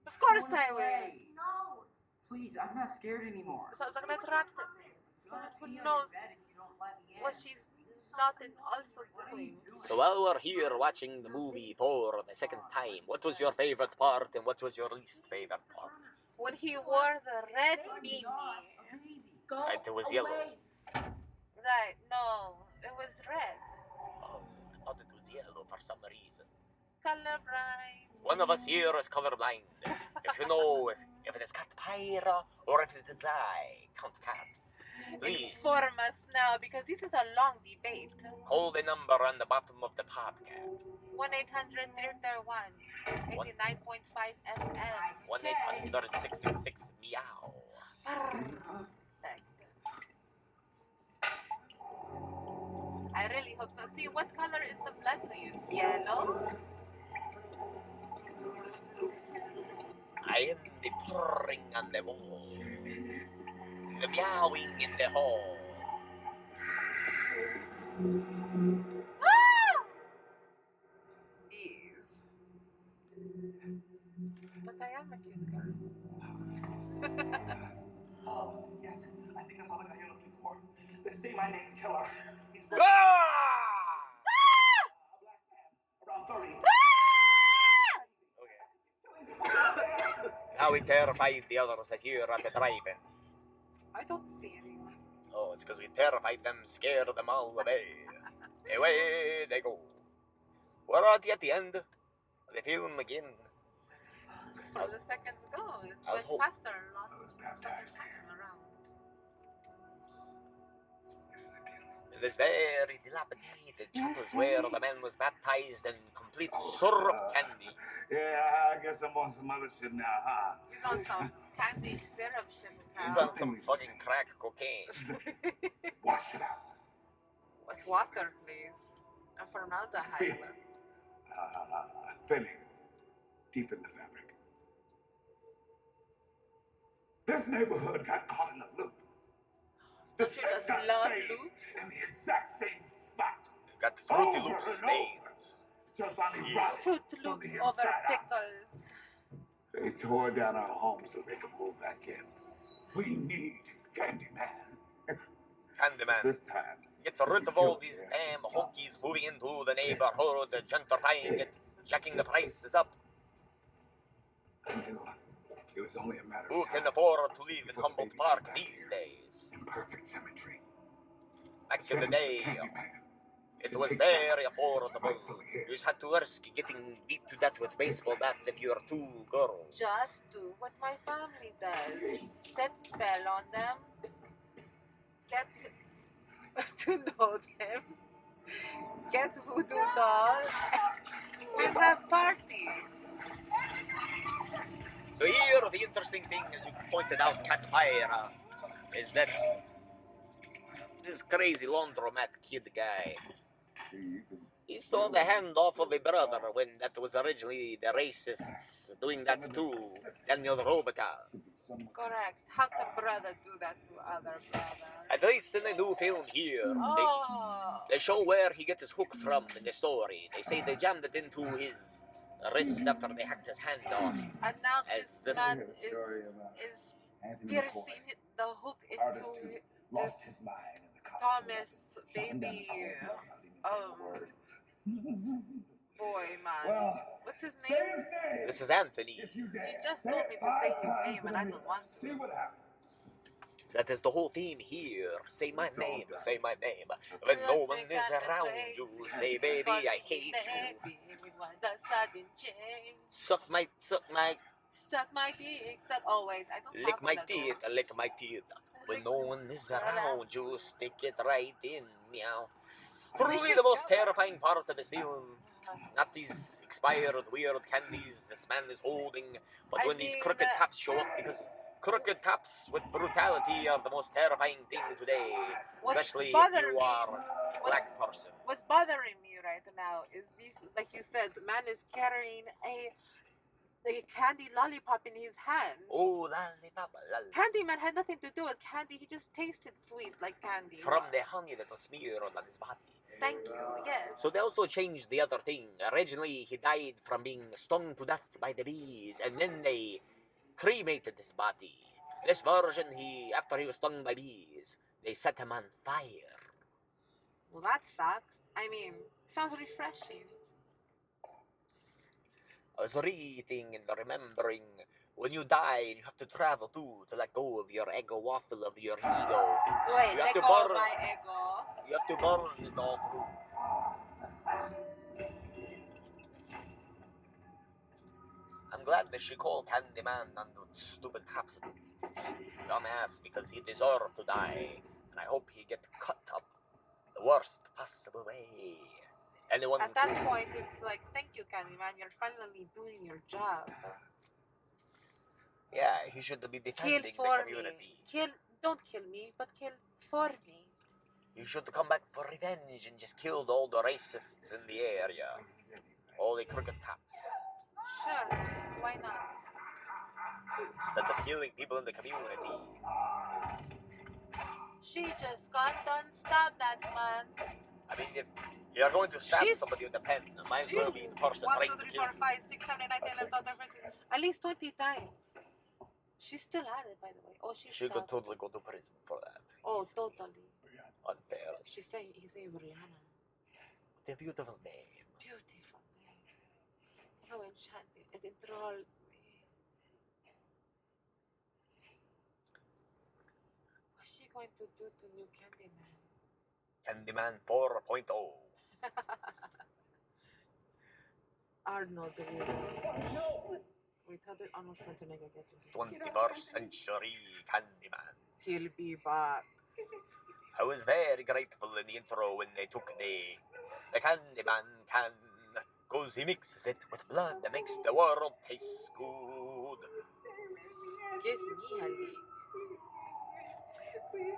Of course I will. No. Please, I'm not scared anymore. Sounds like an attractive. Someone who knows what she's not and also doing. So while we're here watching the movie for the second time, what was your favorite part and what was your least favorite part? When he wore the red beanie. Go It was yellow. away. Right, no, it was red. Oh, I thought it was yellow for some reason. Colorblind. One of us here is colorblind. If you know if it is Cat Pyra or if it is I, Count Cat, please Inform us now because this is a long debate. call the number on the bottom of the podcast. 1-800-331 89.5 FM. 1-800-666-MEOW. Perfect. I really hope so. See, what color is the blood to you? Yellow? I am the purring on the wall, the meowing in the hall. Ah! Eve. But I am a cute girl. Oh, yes, I think I saw the guy you're looking for. The Say My Name killer. He's a Ah! black man, around 30. Now we terrified the others as here at the drive-in. I don't see anyone. Oh, it's because we terrified them, scared them all away. Away they go. We're already at the end of the film again. For the second go, it I was went hoping- faster a lot. I was The baptized second time around. Isn't it beautiful? This very dilapidated chapels where the man was baptized in complete syrup candy. Yeah, I guess I'm on some other shit now, huh? He's on some candy syrup shit. He's on some fucking crack cocaine. Wash it out. With water, please. A formaldehyde. Thinning. Deep in the fabric. This neighborhood got caught in a loop. The Don't you shit just got love stained loops? in the exact same spot. Got Fruity Over Loops and stains. Till finally rotted Fruit from Loops the over inside out. pickles. They tore down our home so they could move back in. We need Candyman. Candyman. This time. Get rid of all these damn honkies moving into the neighborhood, gentrifying it, jacking the prices up. I knew it was only a matter of Who time. can afford to live in before the Humboldt baby Park came back these here days? in perfect symmetry. Back in the day, Candyman. it was very affordable. You just had to risk getting beat to death with baseball bats if you were two girls. Just do what my family does. Set spell on them. Get to know them. Get voodoo dolls. And have parties. So here, the interesting thing, as you pointed out, Catpira, is that this crazy laundromat kid guy, he stole the hand off of a brother when that was originally the racists doing that too, Daniel Robital. Correct. How can brother do that to other brother? At least in the new film here, Oh. they show where he got his hook from in the story. They say they jammed it into his wrist after they hacked his hand off. And now As this this man is piercing the hook into this Thomas baby boy man. What's his name? This is Anthony. You just told me to say his name and I don't want See to. what happens. That is the whole theme here. Say my name, say my name. When no one is around you, say baby, I hate you. Suck my Suck my dick. Oh wait, I don't lick have my one of teeth, those. lick my teeth. When no one is around you, stick it right in, meow. Truly the most terrifying part of this film. Not these expired, weird candies this man is holding, but when these crooked cops show up, because crooked cops with brutality are the most terrifying thing today, especially if you are a black person. What's bothering me right now is this, like you said, the man is carrying a candy lollipop in his hand. Oh, lollipop, lollipop. Candyman had nothing to do with candy. He just tasted sweet like candy. From the honey that was smeared on his body. Thank you, yes. So they also changed the other thing. Originally, he died from being stung to death by the bees, and then they cremated his body. This version, after he was stung by bees, they set him on fire. Well, that sucks. I mean, sounds refreshing. I was reading and remembering when you die and you have to travel to let go of your ego waffle of your ego. Wait, You have let to go of burn. my ego. You have to burn it all through. I'm glad that she called Candyman on the stupid cops dumbass because he deserved to die. And I hope he get cut up the worst possible way. Anyone At that point, it's like, thank you, Candyman. You're finally doing your job. Yeah, he should be Kill defending the for community. me. Don't kill me, but kill for me. You should come back for revenge and just kill all the racists in the area. All the crooked cops. Sure, why not? Instead of killing people in the community. She just got done stabbed that man. I mean, if you're going to stab She's- somebody with a pen, it might as well be the person 1, trying 2, to 3, kill 4, you. 5, 6, 7, 8, 9, 10, 11, 12, 13, 14. At least 20 times. She's still at it, by the way. Oh, she's She could stopped. totally go to prison for that. Oh, Easily. totally. Unfair. He's saying Brianna. What a beautiful name. Beautiful name. So enchanting. It enthralls me. What's she going to do to new Candyman? Candyman 4.0. Arnold will. Wait, how did Arnold Schwarzenegger get to 21st century Candyman. He'll be back. I was very grateful in the intro when they took the Candyman can, cause he mixes it with blood that makes the world taste good. Give me a leak.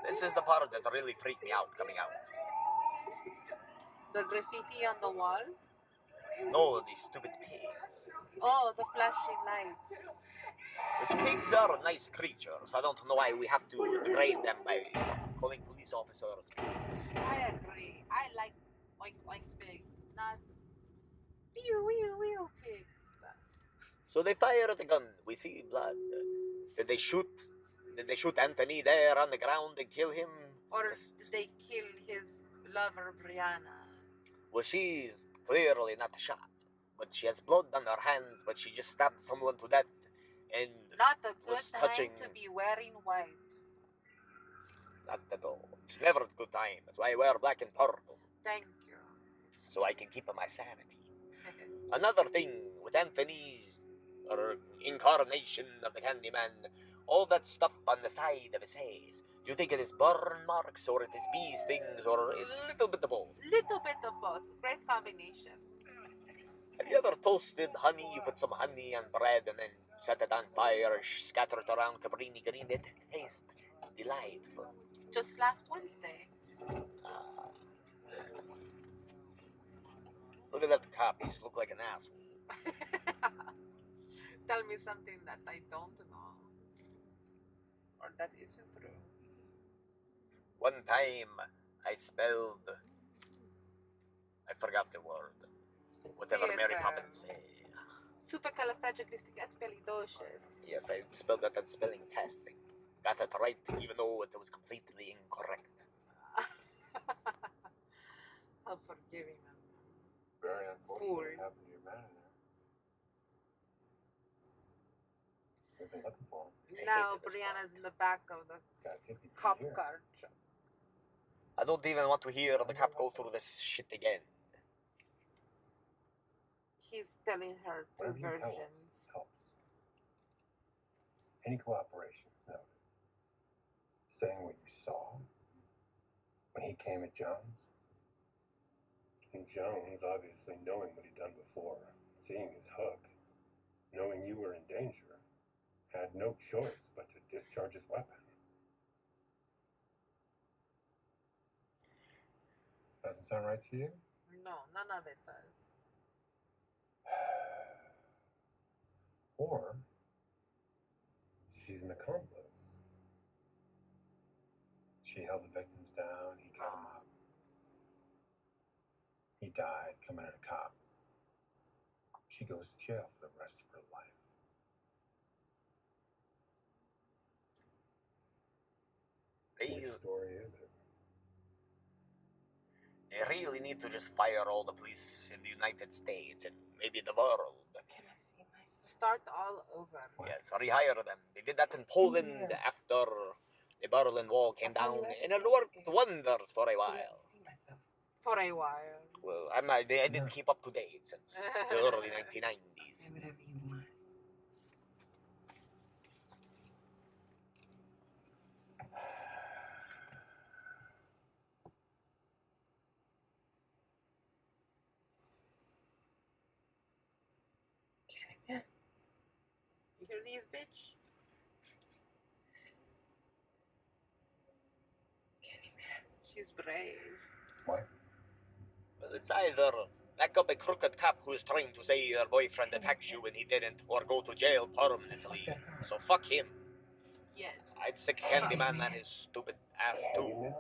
This is the part that really freaked me out coming out. The graffiti on the wall? No, these stupid pigs. Oh, the flashing lights. Which pigs are nice creatures. I don't know why we have to degrade them by calling police officers pigs. I agree. I like oink oink pigs, not pew pew pew pigs. So they fire the gun. We see blood. Did they shoot? Did they shoot Anthony there on the ground and kill him? Or did they kill his lover, Brianna? Well, she's clearly not shot. But she has blood on her hands, but she just stabbed someone to death. And Not a good was time touching... to be wearing white. Not at all. It's never a good time. That's why I wear black and purple. Thank you. So I can keep my sanity. Another thing with Anthony's incarnation of the Candyman, all that stuff on the side of his face. Do you think it is burn marks, or it is bee stings, or a little bit of both? Little bit of both. Great combination. Have you ever toasted honey? You put some honey on bread and then set it on fire, scatter it around Cabrini-Green. It tastes delightful. Just last Wednesday. Look at that cop. He's look like an asshole. Tell me something that I don't know. Or that isn't true. One time, I spelled... I forgot the word. Whatever Mary Poppins said. Supercalifragilisticexpialidocious. Yes, I spelled that at spelling testing. Got it right, even though it was completely incorrect. How forgiving them. Very unfortunate Fool. what happened to your man in there. We've been looking for him. Now hated this Brianna's part. in the back of the Got 50 cop here. car. I don't even want to hear the cop go through this shit again. He's telling her two Whatever you tell us versions. helps. Any cooperation is noted. Saying what you saw when he came at Jones. And Jones, obviously knowing what he'd done before, seeing his hook, knowing you were in danger, had no choice but to discharge his weapon. Doesn't sound right to you? No, none of it does. Or she's an accomplice. She held the victims down, he cut them up. He died coming at a cop. She goes to jail for the rest of her life. Which story is it? They really need to just fire all the police in the United States and maybe the world. Can I see myself? Start all over. Yes, rehire them. They did that in Poland after the Berlin Wall came down, and it worked wonders for a while. See myself. For a while. Well, I didn't keep up to date since the early 1990s. Say whatever you want. Candyman. You hear these, bitch? Candyman. She's brave. What? Well, it's either back up a crooked cop who's trying to say your boyfriend attacked you when he didn't, or go to jail permanently. So fuck him. Yes. I'd sick Candyman and his stupid ass too. Candyman?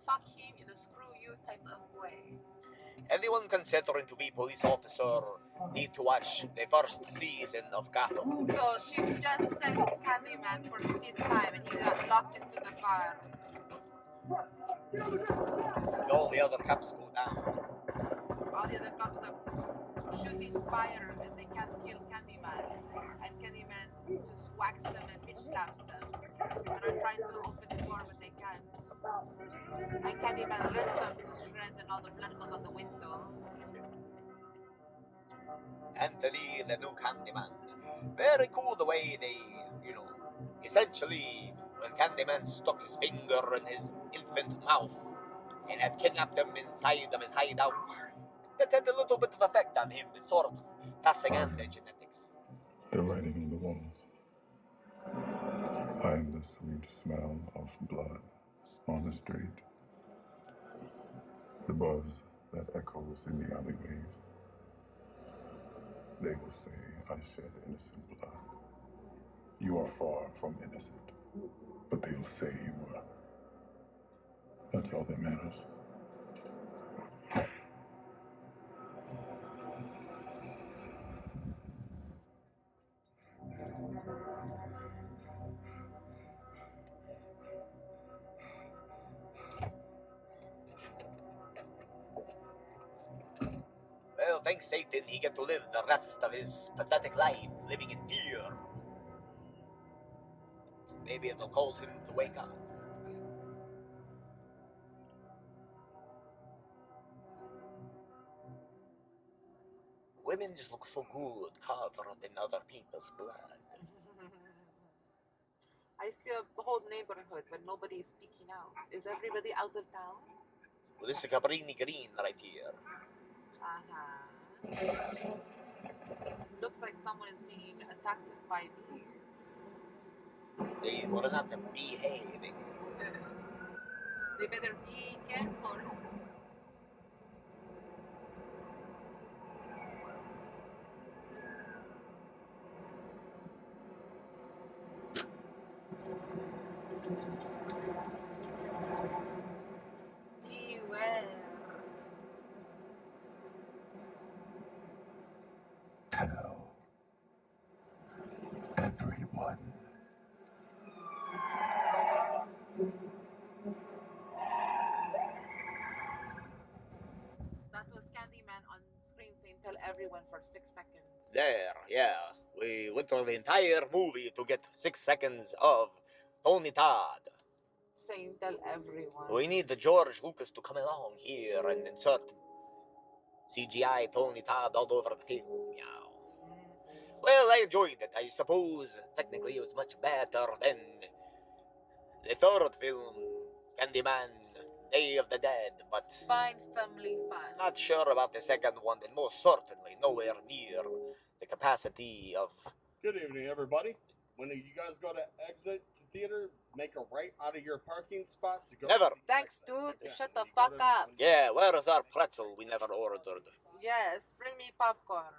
Fuck him in a screw you type of way. Anyone considering to be police officer need to watch the first season of Gotham. So she just sent Candyman for the 5th time and he got locked into the car. All the other cops go down. All the other cops are shooting fire and they can't kill Candyman. And Candyman just whacks them and bitch slaps them. And are trying to open the door but they can't. And Candyman rips them to shreds and all the blood goes out the window. Anthony, the new Candyman. Very cool the way they, essentially when Candyman stuck his finger in his infant mouth and had kidnapped him inside of his hideout. It had a little bit of effect on him, sort of passing on the genetics. The writing on the walls. I am the sweet smell of blood on the street. The buzz that echoes in the alleyways. They will say I shed innocent blood. You are far from innocent, but they'll say you were. That's all that matters. Well, thanks Satan, he get to live the rest of his pathetic life living in fear. Maybe it'll cause him to wake up. Women just look so good covered in other people's blood. I see a whole neighborhood, but nobody is speaking out. Is everybody out of town? Well, this is Cabrini-Green right here. Looks like someone is being attacked by bees. They were not behaving. They better be careful. Beware. Tell everyone. That was Candyman on screen saying tell everyone for 6 seconds. There, yeah. We went through the entire movie to get 6 seconds of Tony Todd. Saying tell everyone. We need the George Lucas to come along here and insert CGI Tony Todd all over the film, meow. Well, I enjoyed it. I suppose technically it was much better than the third film, Candyman, Day of the Dead, but Fine family fun. not sure about the second one, and most certainly nowhere near the capacity of... Good evening, everybody. When you guys go to exit the theater, make a right out of your parking spot to go. Never. to the Thanks, exit. dude. Yeah, Shut when the you go fuck to- up. when- Yeah, where is our pretzel we never ordered? Yes, bring me popcorn.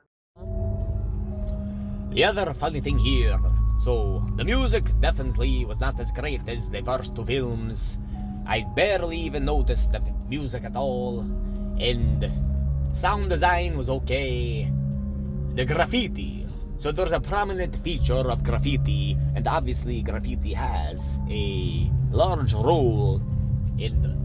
The other funny thing here, so the music definitely was not as great as the first two films. I barely even noticed the music at all, and sound design was okay. The graffiti, so there's a prominent feature of graffiti, and obviously graffiti has a large role in the,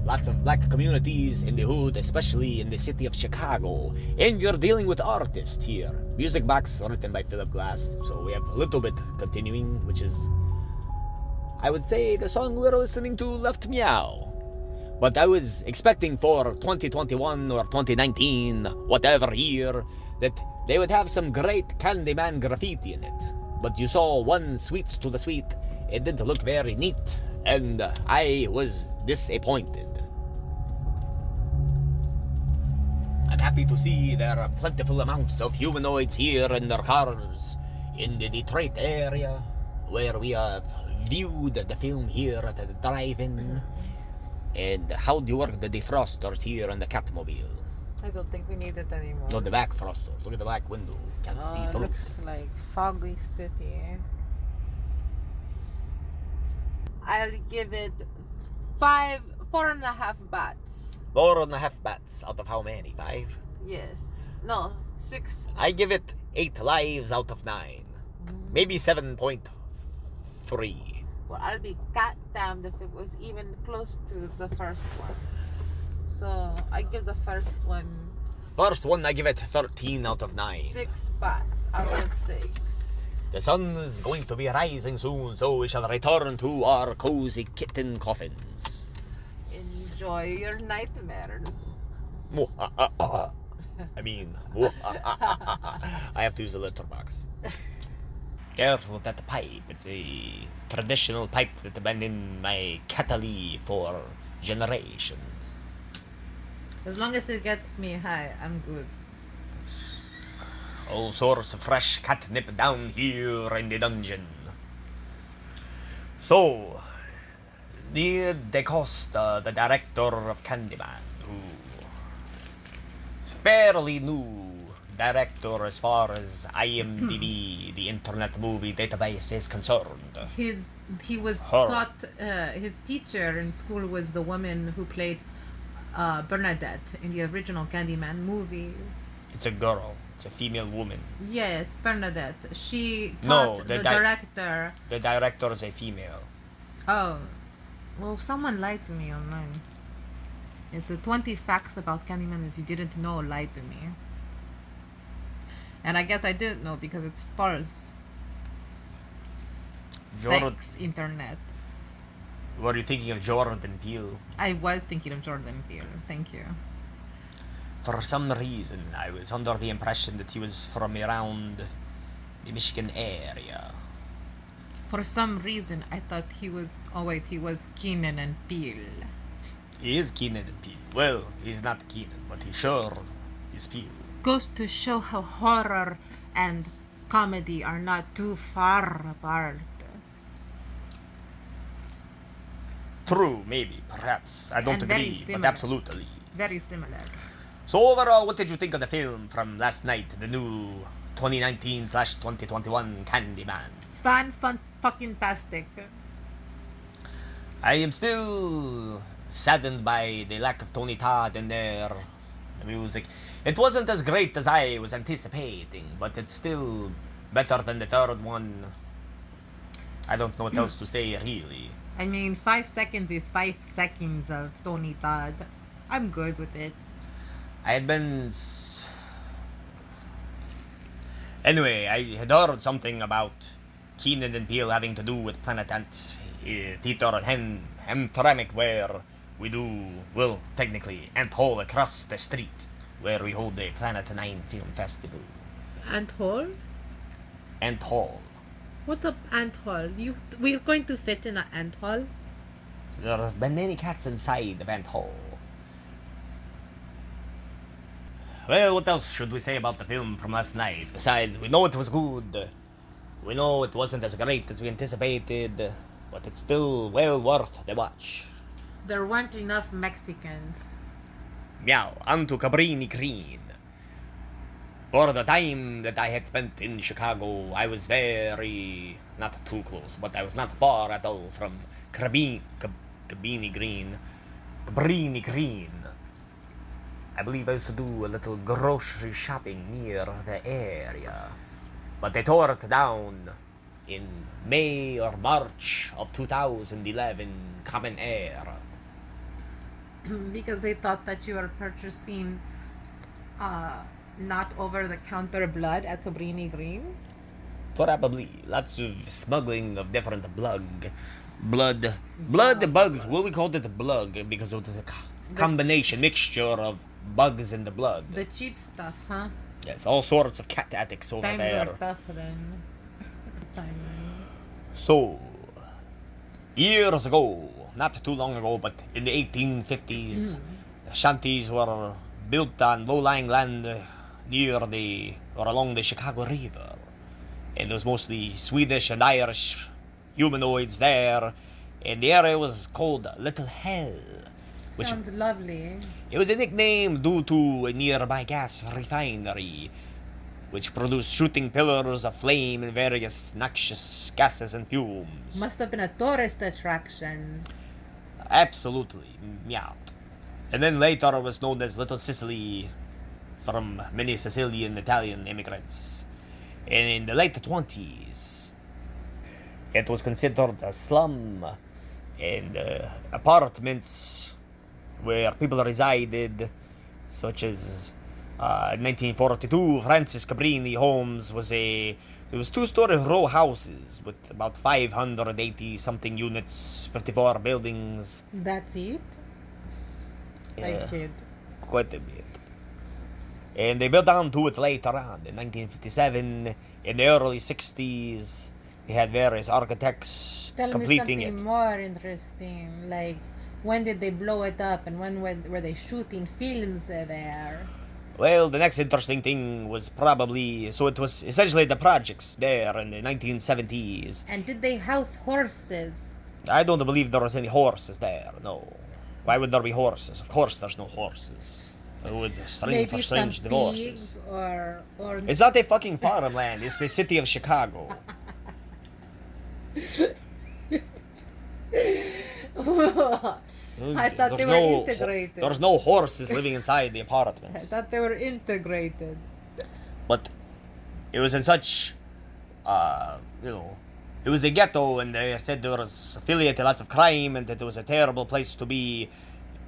lots of black communities in the hood, especially in the city of Chicago. And you're dealing with artists here. Music box written by Philip Glass, so we have a little bit continuing, which is, I would say, the song we're listening to left meow. But I was expecting for 2021 or 2019, whatever year, that they would have some great Candyman graffiti in it. But you saw one Sweet to the Sweet, it didn't look very neat, and I was disappointed. I'm happy to see there are plentiful amounts of humanoids here in their cars in the Detroit area, where we have viewed the film here at the drive-in. And how do you work the defrosters here in the Catmobile? I don't think we need it anymore. No, the back frosters. Look at the back window. Can't see It through. looks like foggy city. I'll give it 4.5 bats. 4.5 bats out of how many? 5? Yes. No, 6. I give it 8 lives out of 9. Maybe 7.3. Well, I'll be goddamned if it was even close to the first one. So I give the first one First one, I give it 13 out of 9. 6 bats out of 6. The sun is going to be rising soon, so we shall return to our cozy kitten coffins. Enjoy your nightmares. I mean, I have to use the litter box. Careful with that pipe. It's a traditional pipe that has been in my kettle for generations. As long as it gets me high, I'm good. All sorts of fresh catnip down here in the dungeon. So, Neil DeCosta, the director of Candyman, who is fairly new director as far as IMDb, the Internet Movie Database, is concerned. He was Horror. taught, his teacher in school was the woman who played Bernadette in the original Candyman movies. It's a girl. It's a female woman. Yes, Bernadette. She No, taught the the di- director. The director is a female. Oh, well, someone lied to me online. The 20 facts about Candyman that you didn't know lied to me. And I guess I didn't know because it's false. Thanks, internet. Were you thinking of Jordan Peele? I was thinking of Jordan Peele. Thank you. For some reason, I was under the impression that he was from around the Michigan area. For some reason, I thought he was... Oh wait, he was Keenan and Peele. He is Keenan and Peele. Well, he's not Keenan, but he sure is Peele. Goes to show how horror and comedy are not too far apart. True, maybe, perhaps. I don't And very agree, but similar. absolutely. Very similar. So overall, what did you think of the film from last night, the new 2019/2021 Candyman? Fun fucking tastic. I am still saddened by the lack of Tony Todd in there. The music. It wasn't as great as I was anticipating, but it's still better than the third one. I don't know what else to say, really. I mean, 5 seconds is 5 seconds of Tony Todd. I'm good with it. I had been... Anyway, I had heard something about Keenan and Peele having to do with Planet Ant Theater and Hamtramck, where we do, well, technically, Ant Hall across the street, where we hold the Planet 9 Film Festival. Ant Hall? Ant Hall. What's up, Ant Hall? We're going to fit in an Ant Hall? There have been many cats inside of Ant Hall. Well, what else should we say about the film from last night? Besides, we know it was good. We know it wasn't as great as we anticipated, but it's still well worth the watch. There weren't enough Mexicans. Meow, on to Cabrini-Green. For the time that I had spent in Chicago, I was not too close, but I was not far at all from Cabrini-Green. Cabrini-Green. I believe I used to do a little grocery shopping near the area. But they tore it down in May or March of 2011, Common Air. Because they thought that you were purchasing not over-the-counter blood at Cabrini-Green? Probably. Lots of smuggling of different blood bugs. Well, we called it blood because it was a combination, mixture of bugs in the blood. The cheap stuff, huh? Yes, all sorts of cat addicts over Times there. are tough then. So, years ago, not too long ago, but in the 1850s, the shanties were built on low-lying land along the Chicago River. And it was mostly Swedish and Irish humanoids there, and the area was called Little Hell. Sounds lovely. It was a nickname due to a nearby gas refinery, which produced shooting pillars of flame and various noxious gases and fumes. Must have been a tourist attraction. Absolutely, meow. And then later it was known as Little Sicily from many Sicilian Italian immigrants. And in the late 20s, it was considered a slum, and apartments where people resided, such as in 1942, Francis Cabrini Homes was it was 2-story row houses with about 580 something units, 54 buildings. That's it? Yeah, I kid. quite a bit. And they built onto it later on. In 1957, in the early 60s, they had various architects Tell me completing something it. more interesting. Like, when did they blow it up, and when were they shooting films there? Well, the next interesting thing was probably, so it was essentially the projects there in the 1970s. And did they house horses? I don't believe there was any horses there, no. Why would there be horses? Of course there's no horses. It would strain for Maybe strange some divorces. pigs or It's not a fucking farmland, it's the city of Chicago. I thought they were integrated. There's no horses living inside the I apartments. thought they were integrated. But it was in such, it was a ghetto, and they said there was affiliated lots of crime, and that it was a terrible place to be.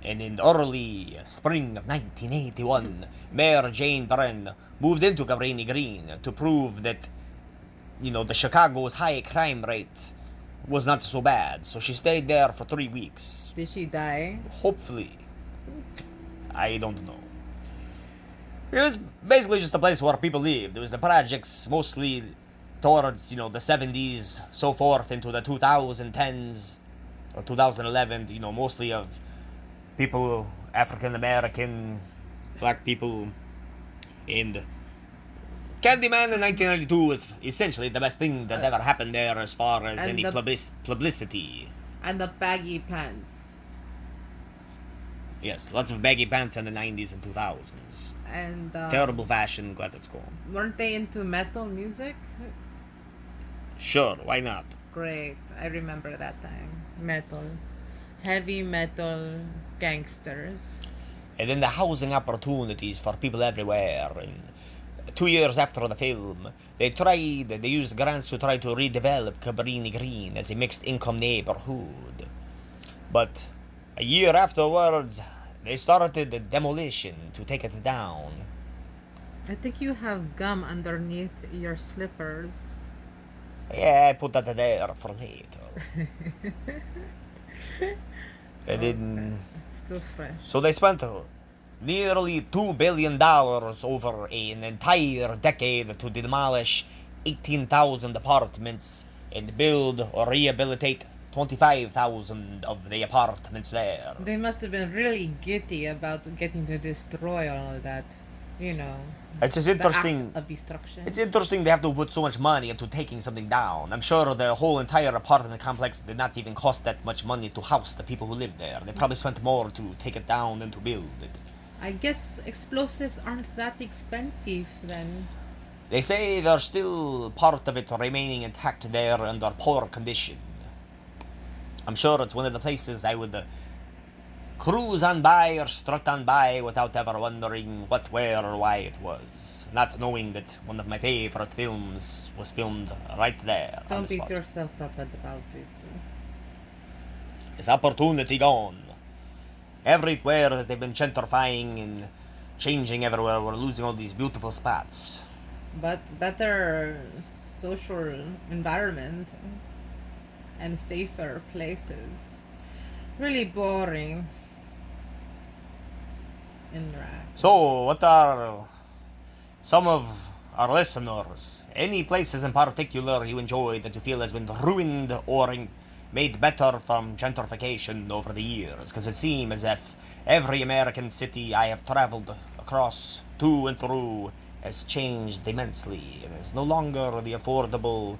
And in early spring of 1981, Mayor Jane Byrne moved into Cabrini-Green to prove that, the Chicago's high crime rate was not so bad. So she stayed there for 3 weeks. Did she die? Hopefully. I don't know. It was basically just a place where people lived. It was the projects mostly towards, the 70s, so forth, into the 2010s, or 2011, mostly of people, African American, black people, and Candyman in 1992 was essentially the best thing that ever happened there as far as any publicity. And the baggy pants. Yes, lots of baggy pants in the 90s and 2000s. And Terrible fashion, glad it's gone. weren't they into metal music? Sure, why not? Great, I remember that time. Metal. Heavy metal gangsters. And then the housing opportunities for people everywhere. And 2 years after the film, they used grants to try to redevelop Cabrini-Green as a mixed income neighborhood. But a year afterwards, they started the demolition to take it down. I think you have gum underneath your slippers. Yeah, I put that there for later. They didn't. Still fresh. So they spent nearly $2 billion over an entire decade to demolish 18,000 apartments and build or rehabilitate 25,000 of the apartments there. They must have been really giddy about getting to destroy all of that. It's just the interesting. act of destruction. It's interesting they have to put so much money into taking something down. I'm sure the whole entire apartment complex did not even cost that much money to house the people who live there. They probably spent more to take it down than to build it. I guess explosives aren't that expensive then. They say there's still part of it remaining intact there under poor condition. I'm sure it's one of the places I would cruise on by or strut on by without ever wondering what, where, or why it was. Not knowing that one of my favorite films was filmed right there. Don't beat yourself up about it. It's opportunity gone. Everywhere that they've been gentrifying and changing everywhere, we're losing all these beautiful spots. But better social environment and safer places. Really boring. In Iraq. So, what are some of our listeners? Any places in particular you enjoy that you feel has been ruined or made better from gentrification over the years? Because it seems as if every American city I have traveled across to and through has changed immensely and is no longer the affordable,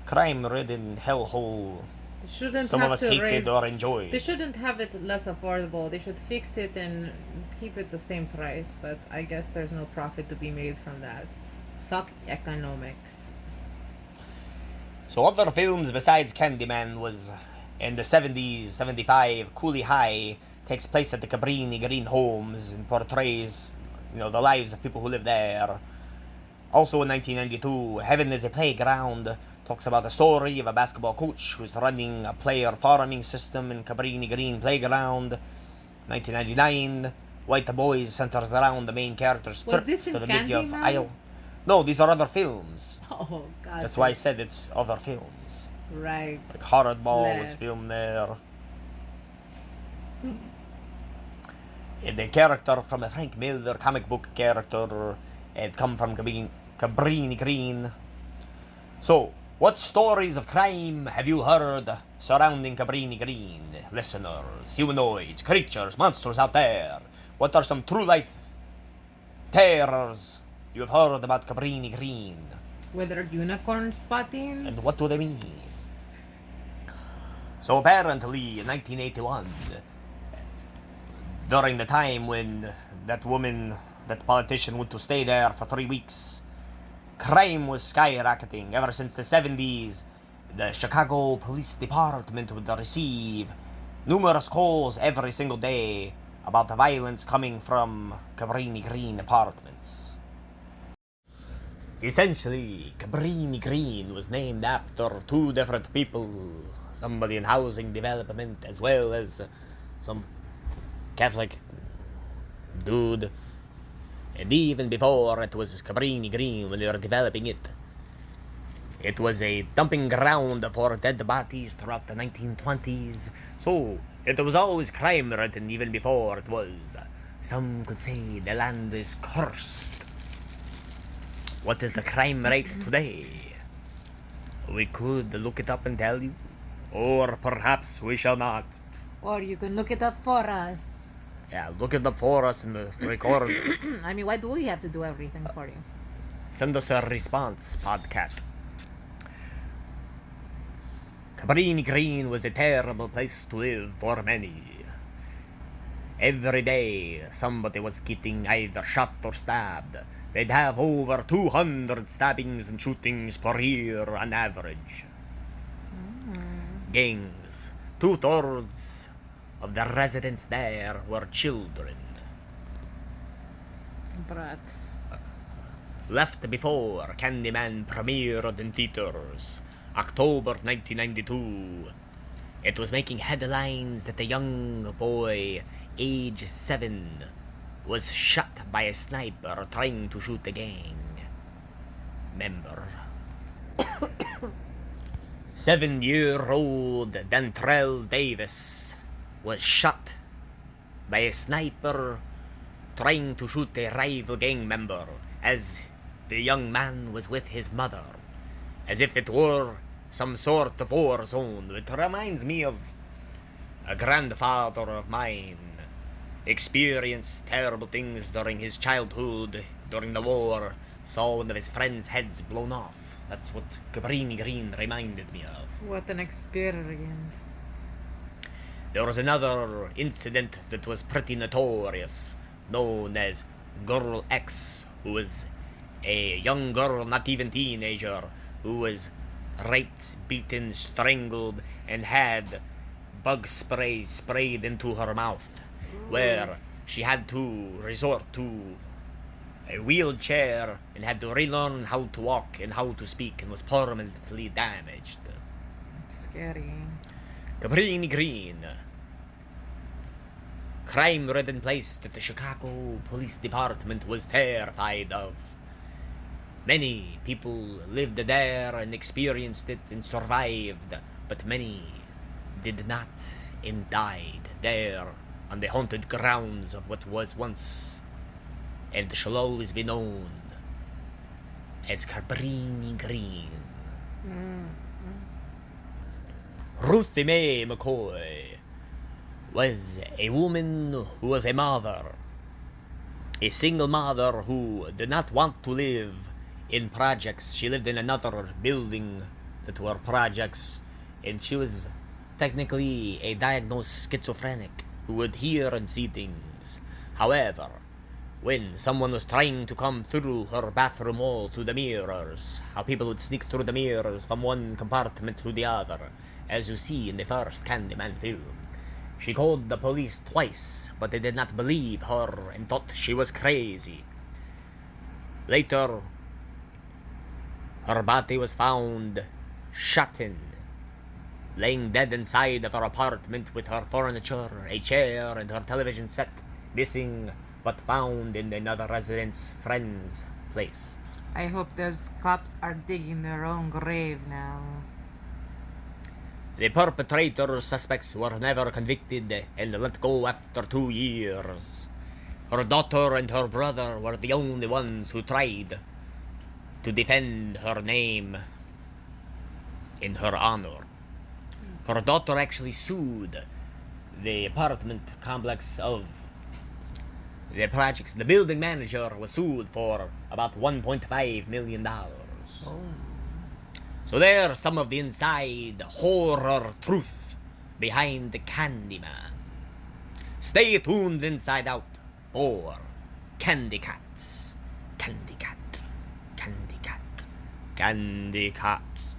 crime-ridden hellhole some of us hated or enjoyed. They shouldn't have it less affordable. They should fix it and keep it the same price. But I guess there's no profit to be made from that. Fuck economics. So other films besides Candyman was in the 70s, 75, Cooley High takes place at the Cabrini-Green homes and portrays, the lives of people who live there. Also in 1992, Heaven is a Playground talks about the story of a basketball coach who's running a player farming system in Cabrini-Green playground. 1999, White Boys centers around the main character's trip to the city of Iowa. No, these are other films. Oh, God. That's why I said it's other films. Right. Like Hardball was filmed there. The character from a Frank Miller comic book character had come from Cabrini-Green. So, what stories of crime have you heard surrounding Cabrini-Green? Listeners, humanoids, creatures, monsters out there. What are some true life terrors you have heard about Cabrini-Green? Whether unicorn spottings? And what do they mean? So apparently, in 1981, during the time when that politician went to stay there for 3 weeks, crime was skyrocketing. Ever since the 70s, the Chicago Police Department would receive numerous calls every single day about the violence coming from Cabrini-Green apartments. Essentially, Cabrini-Green was named after 2 different people, somebody in housing development as well as some Catholic dude. And even before it was Cabrini-Green, when they were developing it, it was a dumping ground for dead bodies throughout the 1920s. So, it was always crime written even before it was. Some could say the land is cursed. What is the crime rate today? We could look it up and tell you. Or perhaps we shall not. Or you can look it up for us. Yeah, look it up for us and record. I mean, why do we have to do everything for you? Send us a response, Potcat. Cabrini-Green was a terrible place to live for many. Every day, somebody was getting either shot or stabbed. They'd have over 200 stabbings and shootings per year on average. Gangs. 2/3 of the residents there were children. Brats. Left before Candyman premiered in theaters, October 1992. It was making headlines that a young boy, age 7, was shot by a sniper trying to shoot a gang member. 7-year-old Dantrell Davis was shot by a sniper trying to shoot a rival gang member as the young man was with his mother, as if it were some sort of war zone. It reminds me of a grandfather of mine experienced terrible things during his childhood, during the war, saw one of his friends' heads blown off. That's what Cabrini-Green reminded me of. What an experience. There was another incident that was pretty notorious, known as Girl X, who was a young girl, not even teenager, who was raped, beaten, strangled, and had bug spray sprayed into her mouth, where she had to resort to a wheelchair and had to relearn how to walk and how to speak and was permanently damaged. Scary. Cabrini-Green. Crime-ridden place that the Chicago Police Department was terrified of. Many people lived there and experienced it and survived, but many did not and died there on the haunted grounds of what was once and shall always be known as Cabrini-Green. Ruthie Mae McCoy was a woman who was a mother. A single mother who did not want to live in projects. She lived in another building that were projects, and she was technically a diagnosed schizophrenic who would hear and see things. However, when someone was trying to come through her bathroom wall to the mirrors, how people would sneak through the mirrors from one compartment to the other, as you see in the first Candyman film. She called the police twice, but they did not believe her and thought she was crazy. Later, her body was found shot in, laying dead inside of her apartment with her furniture, a chair, and her television set missing, but found in another resident's friend's place. I hope those cops are digging their own grave now. The perpetrator suspects were never convicted and let go after 2 years. Her daughter and her brother were the only ones who tried to defend her name in her honor. Her daughter actually sued the apartment complex of the projects. The building manager was sued for about $1.5 million. So there's some of the inside horror truth behind the Candyman. Stay tuned Inside Out for Candy Cats. Candy Cat. Candy Cat. Candy Cats.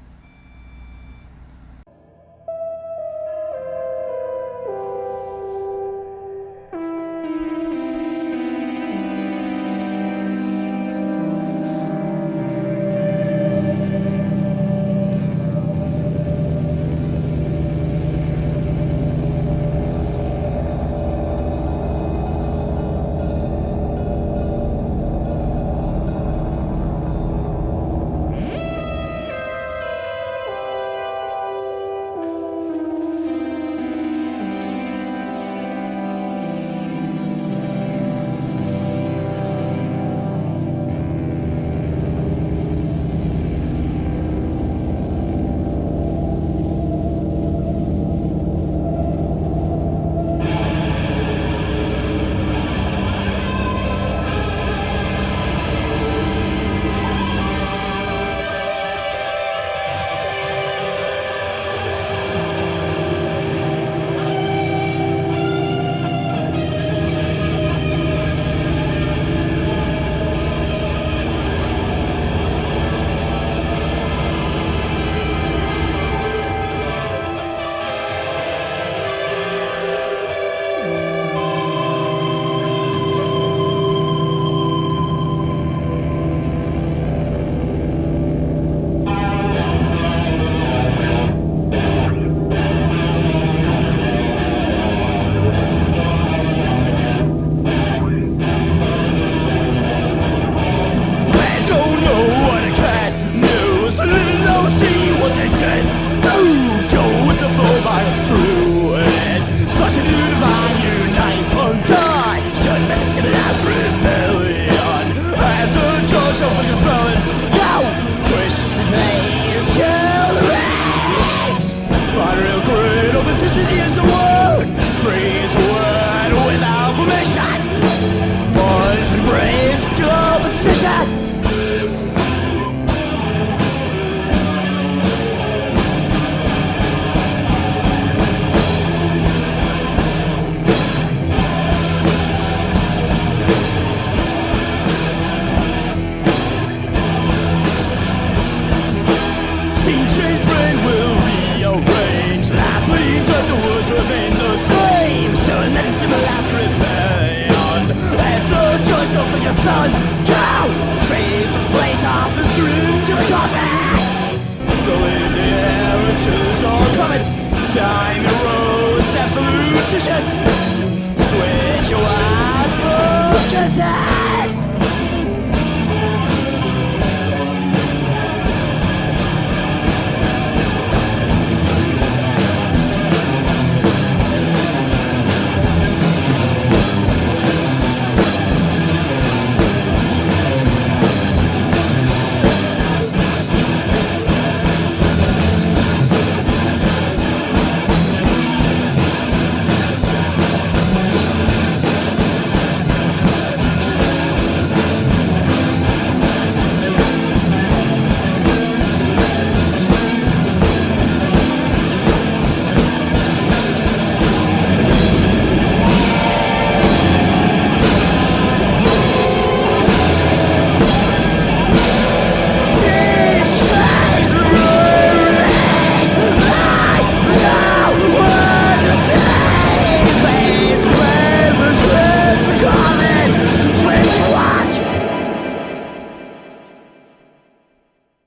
Switch your eyes, focus eyes.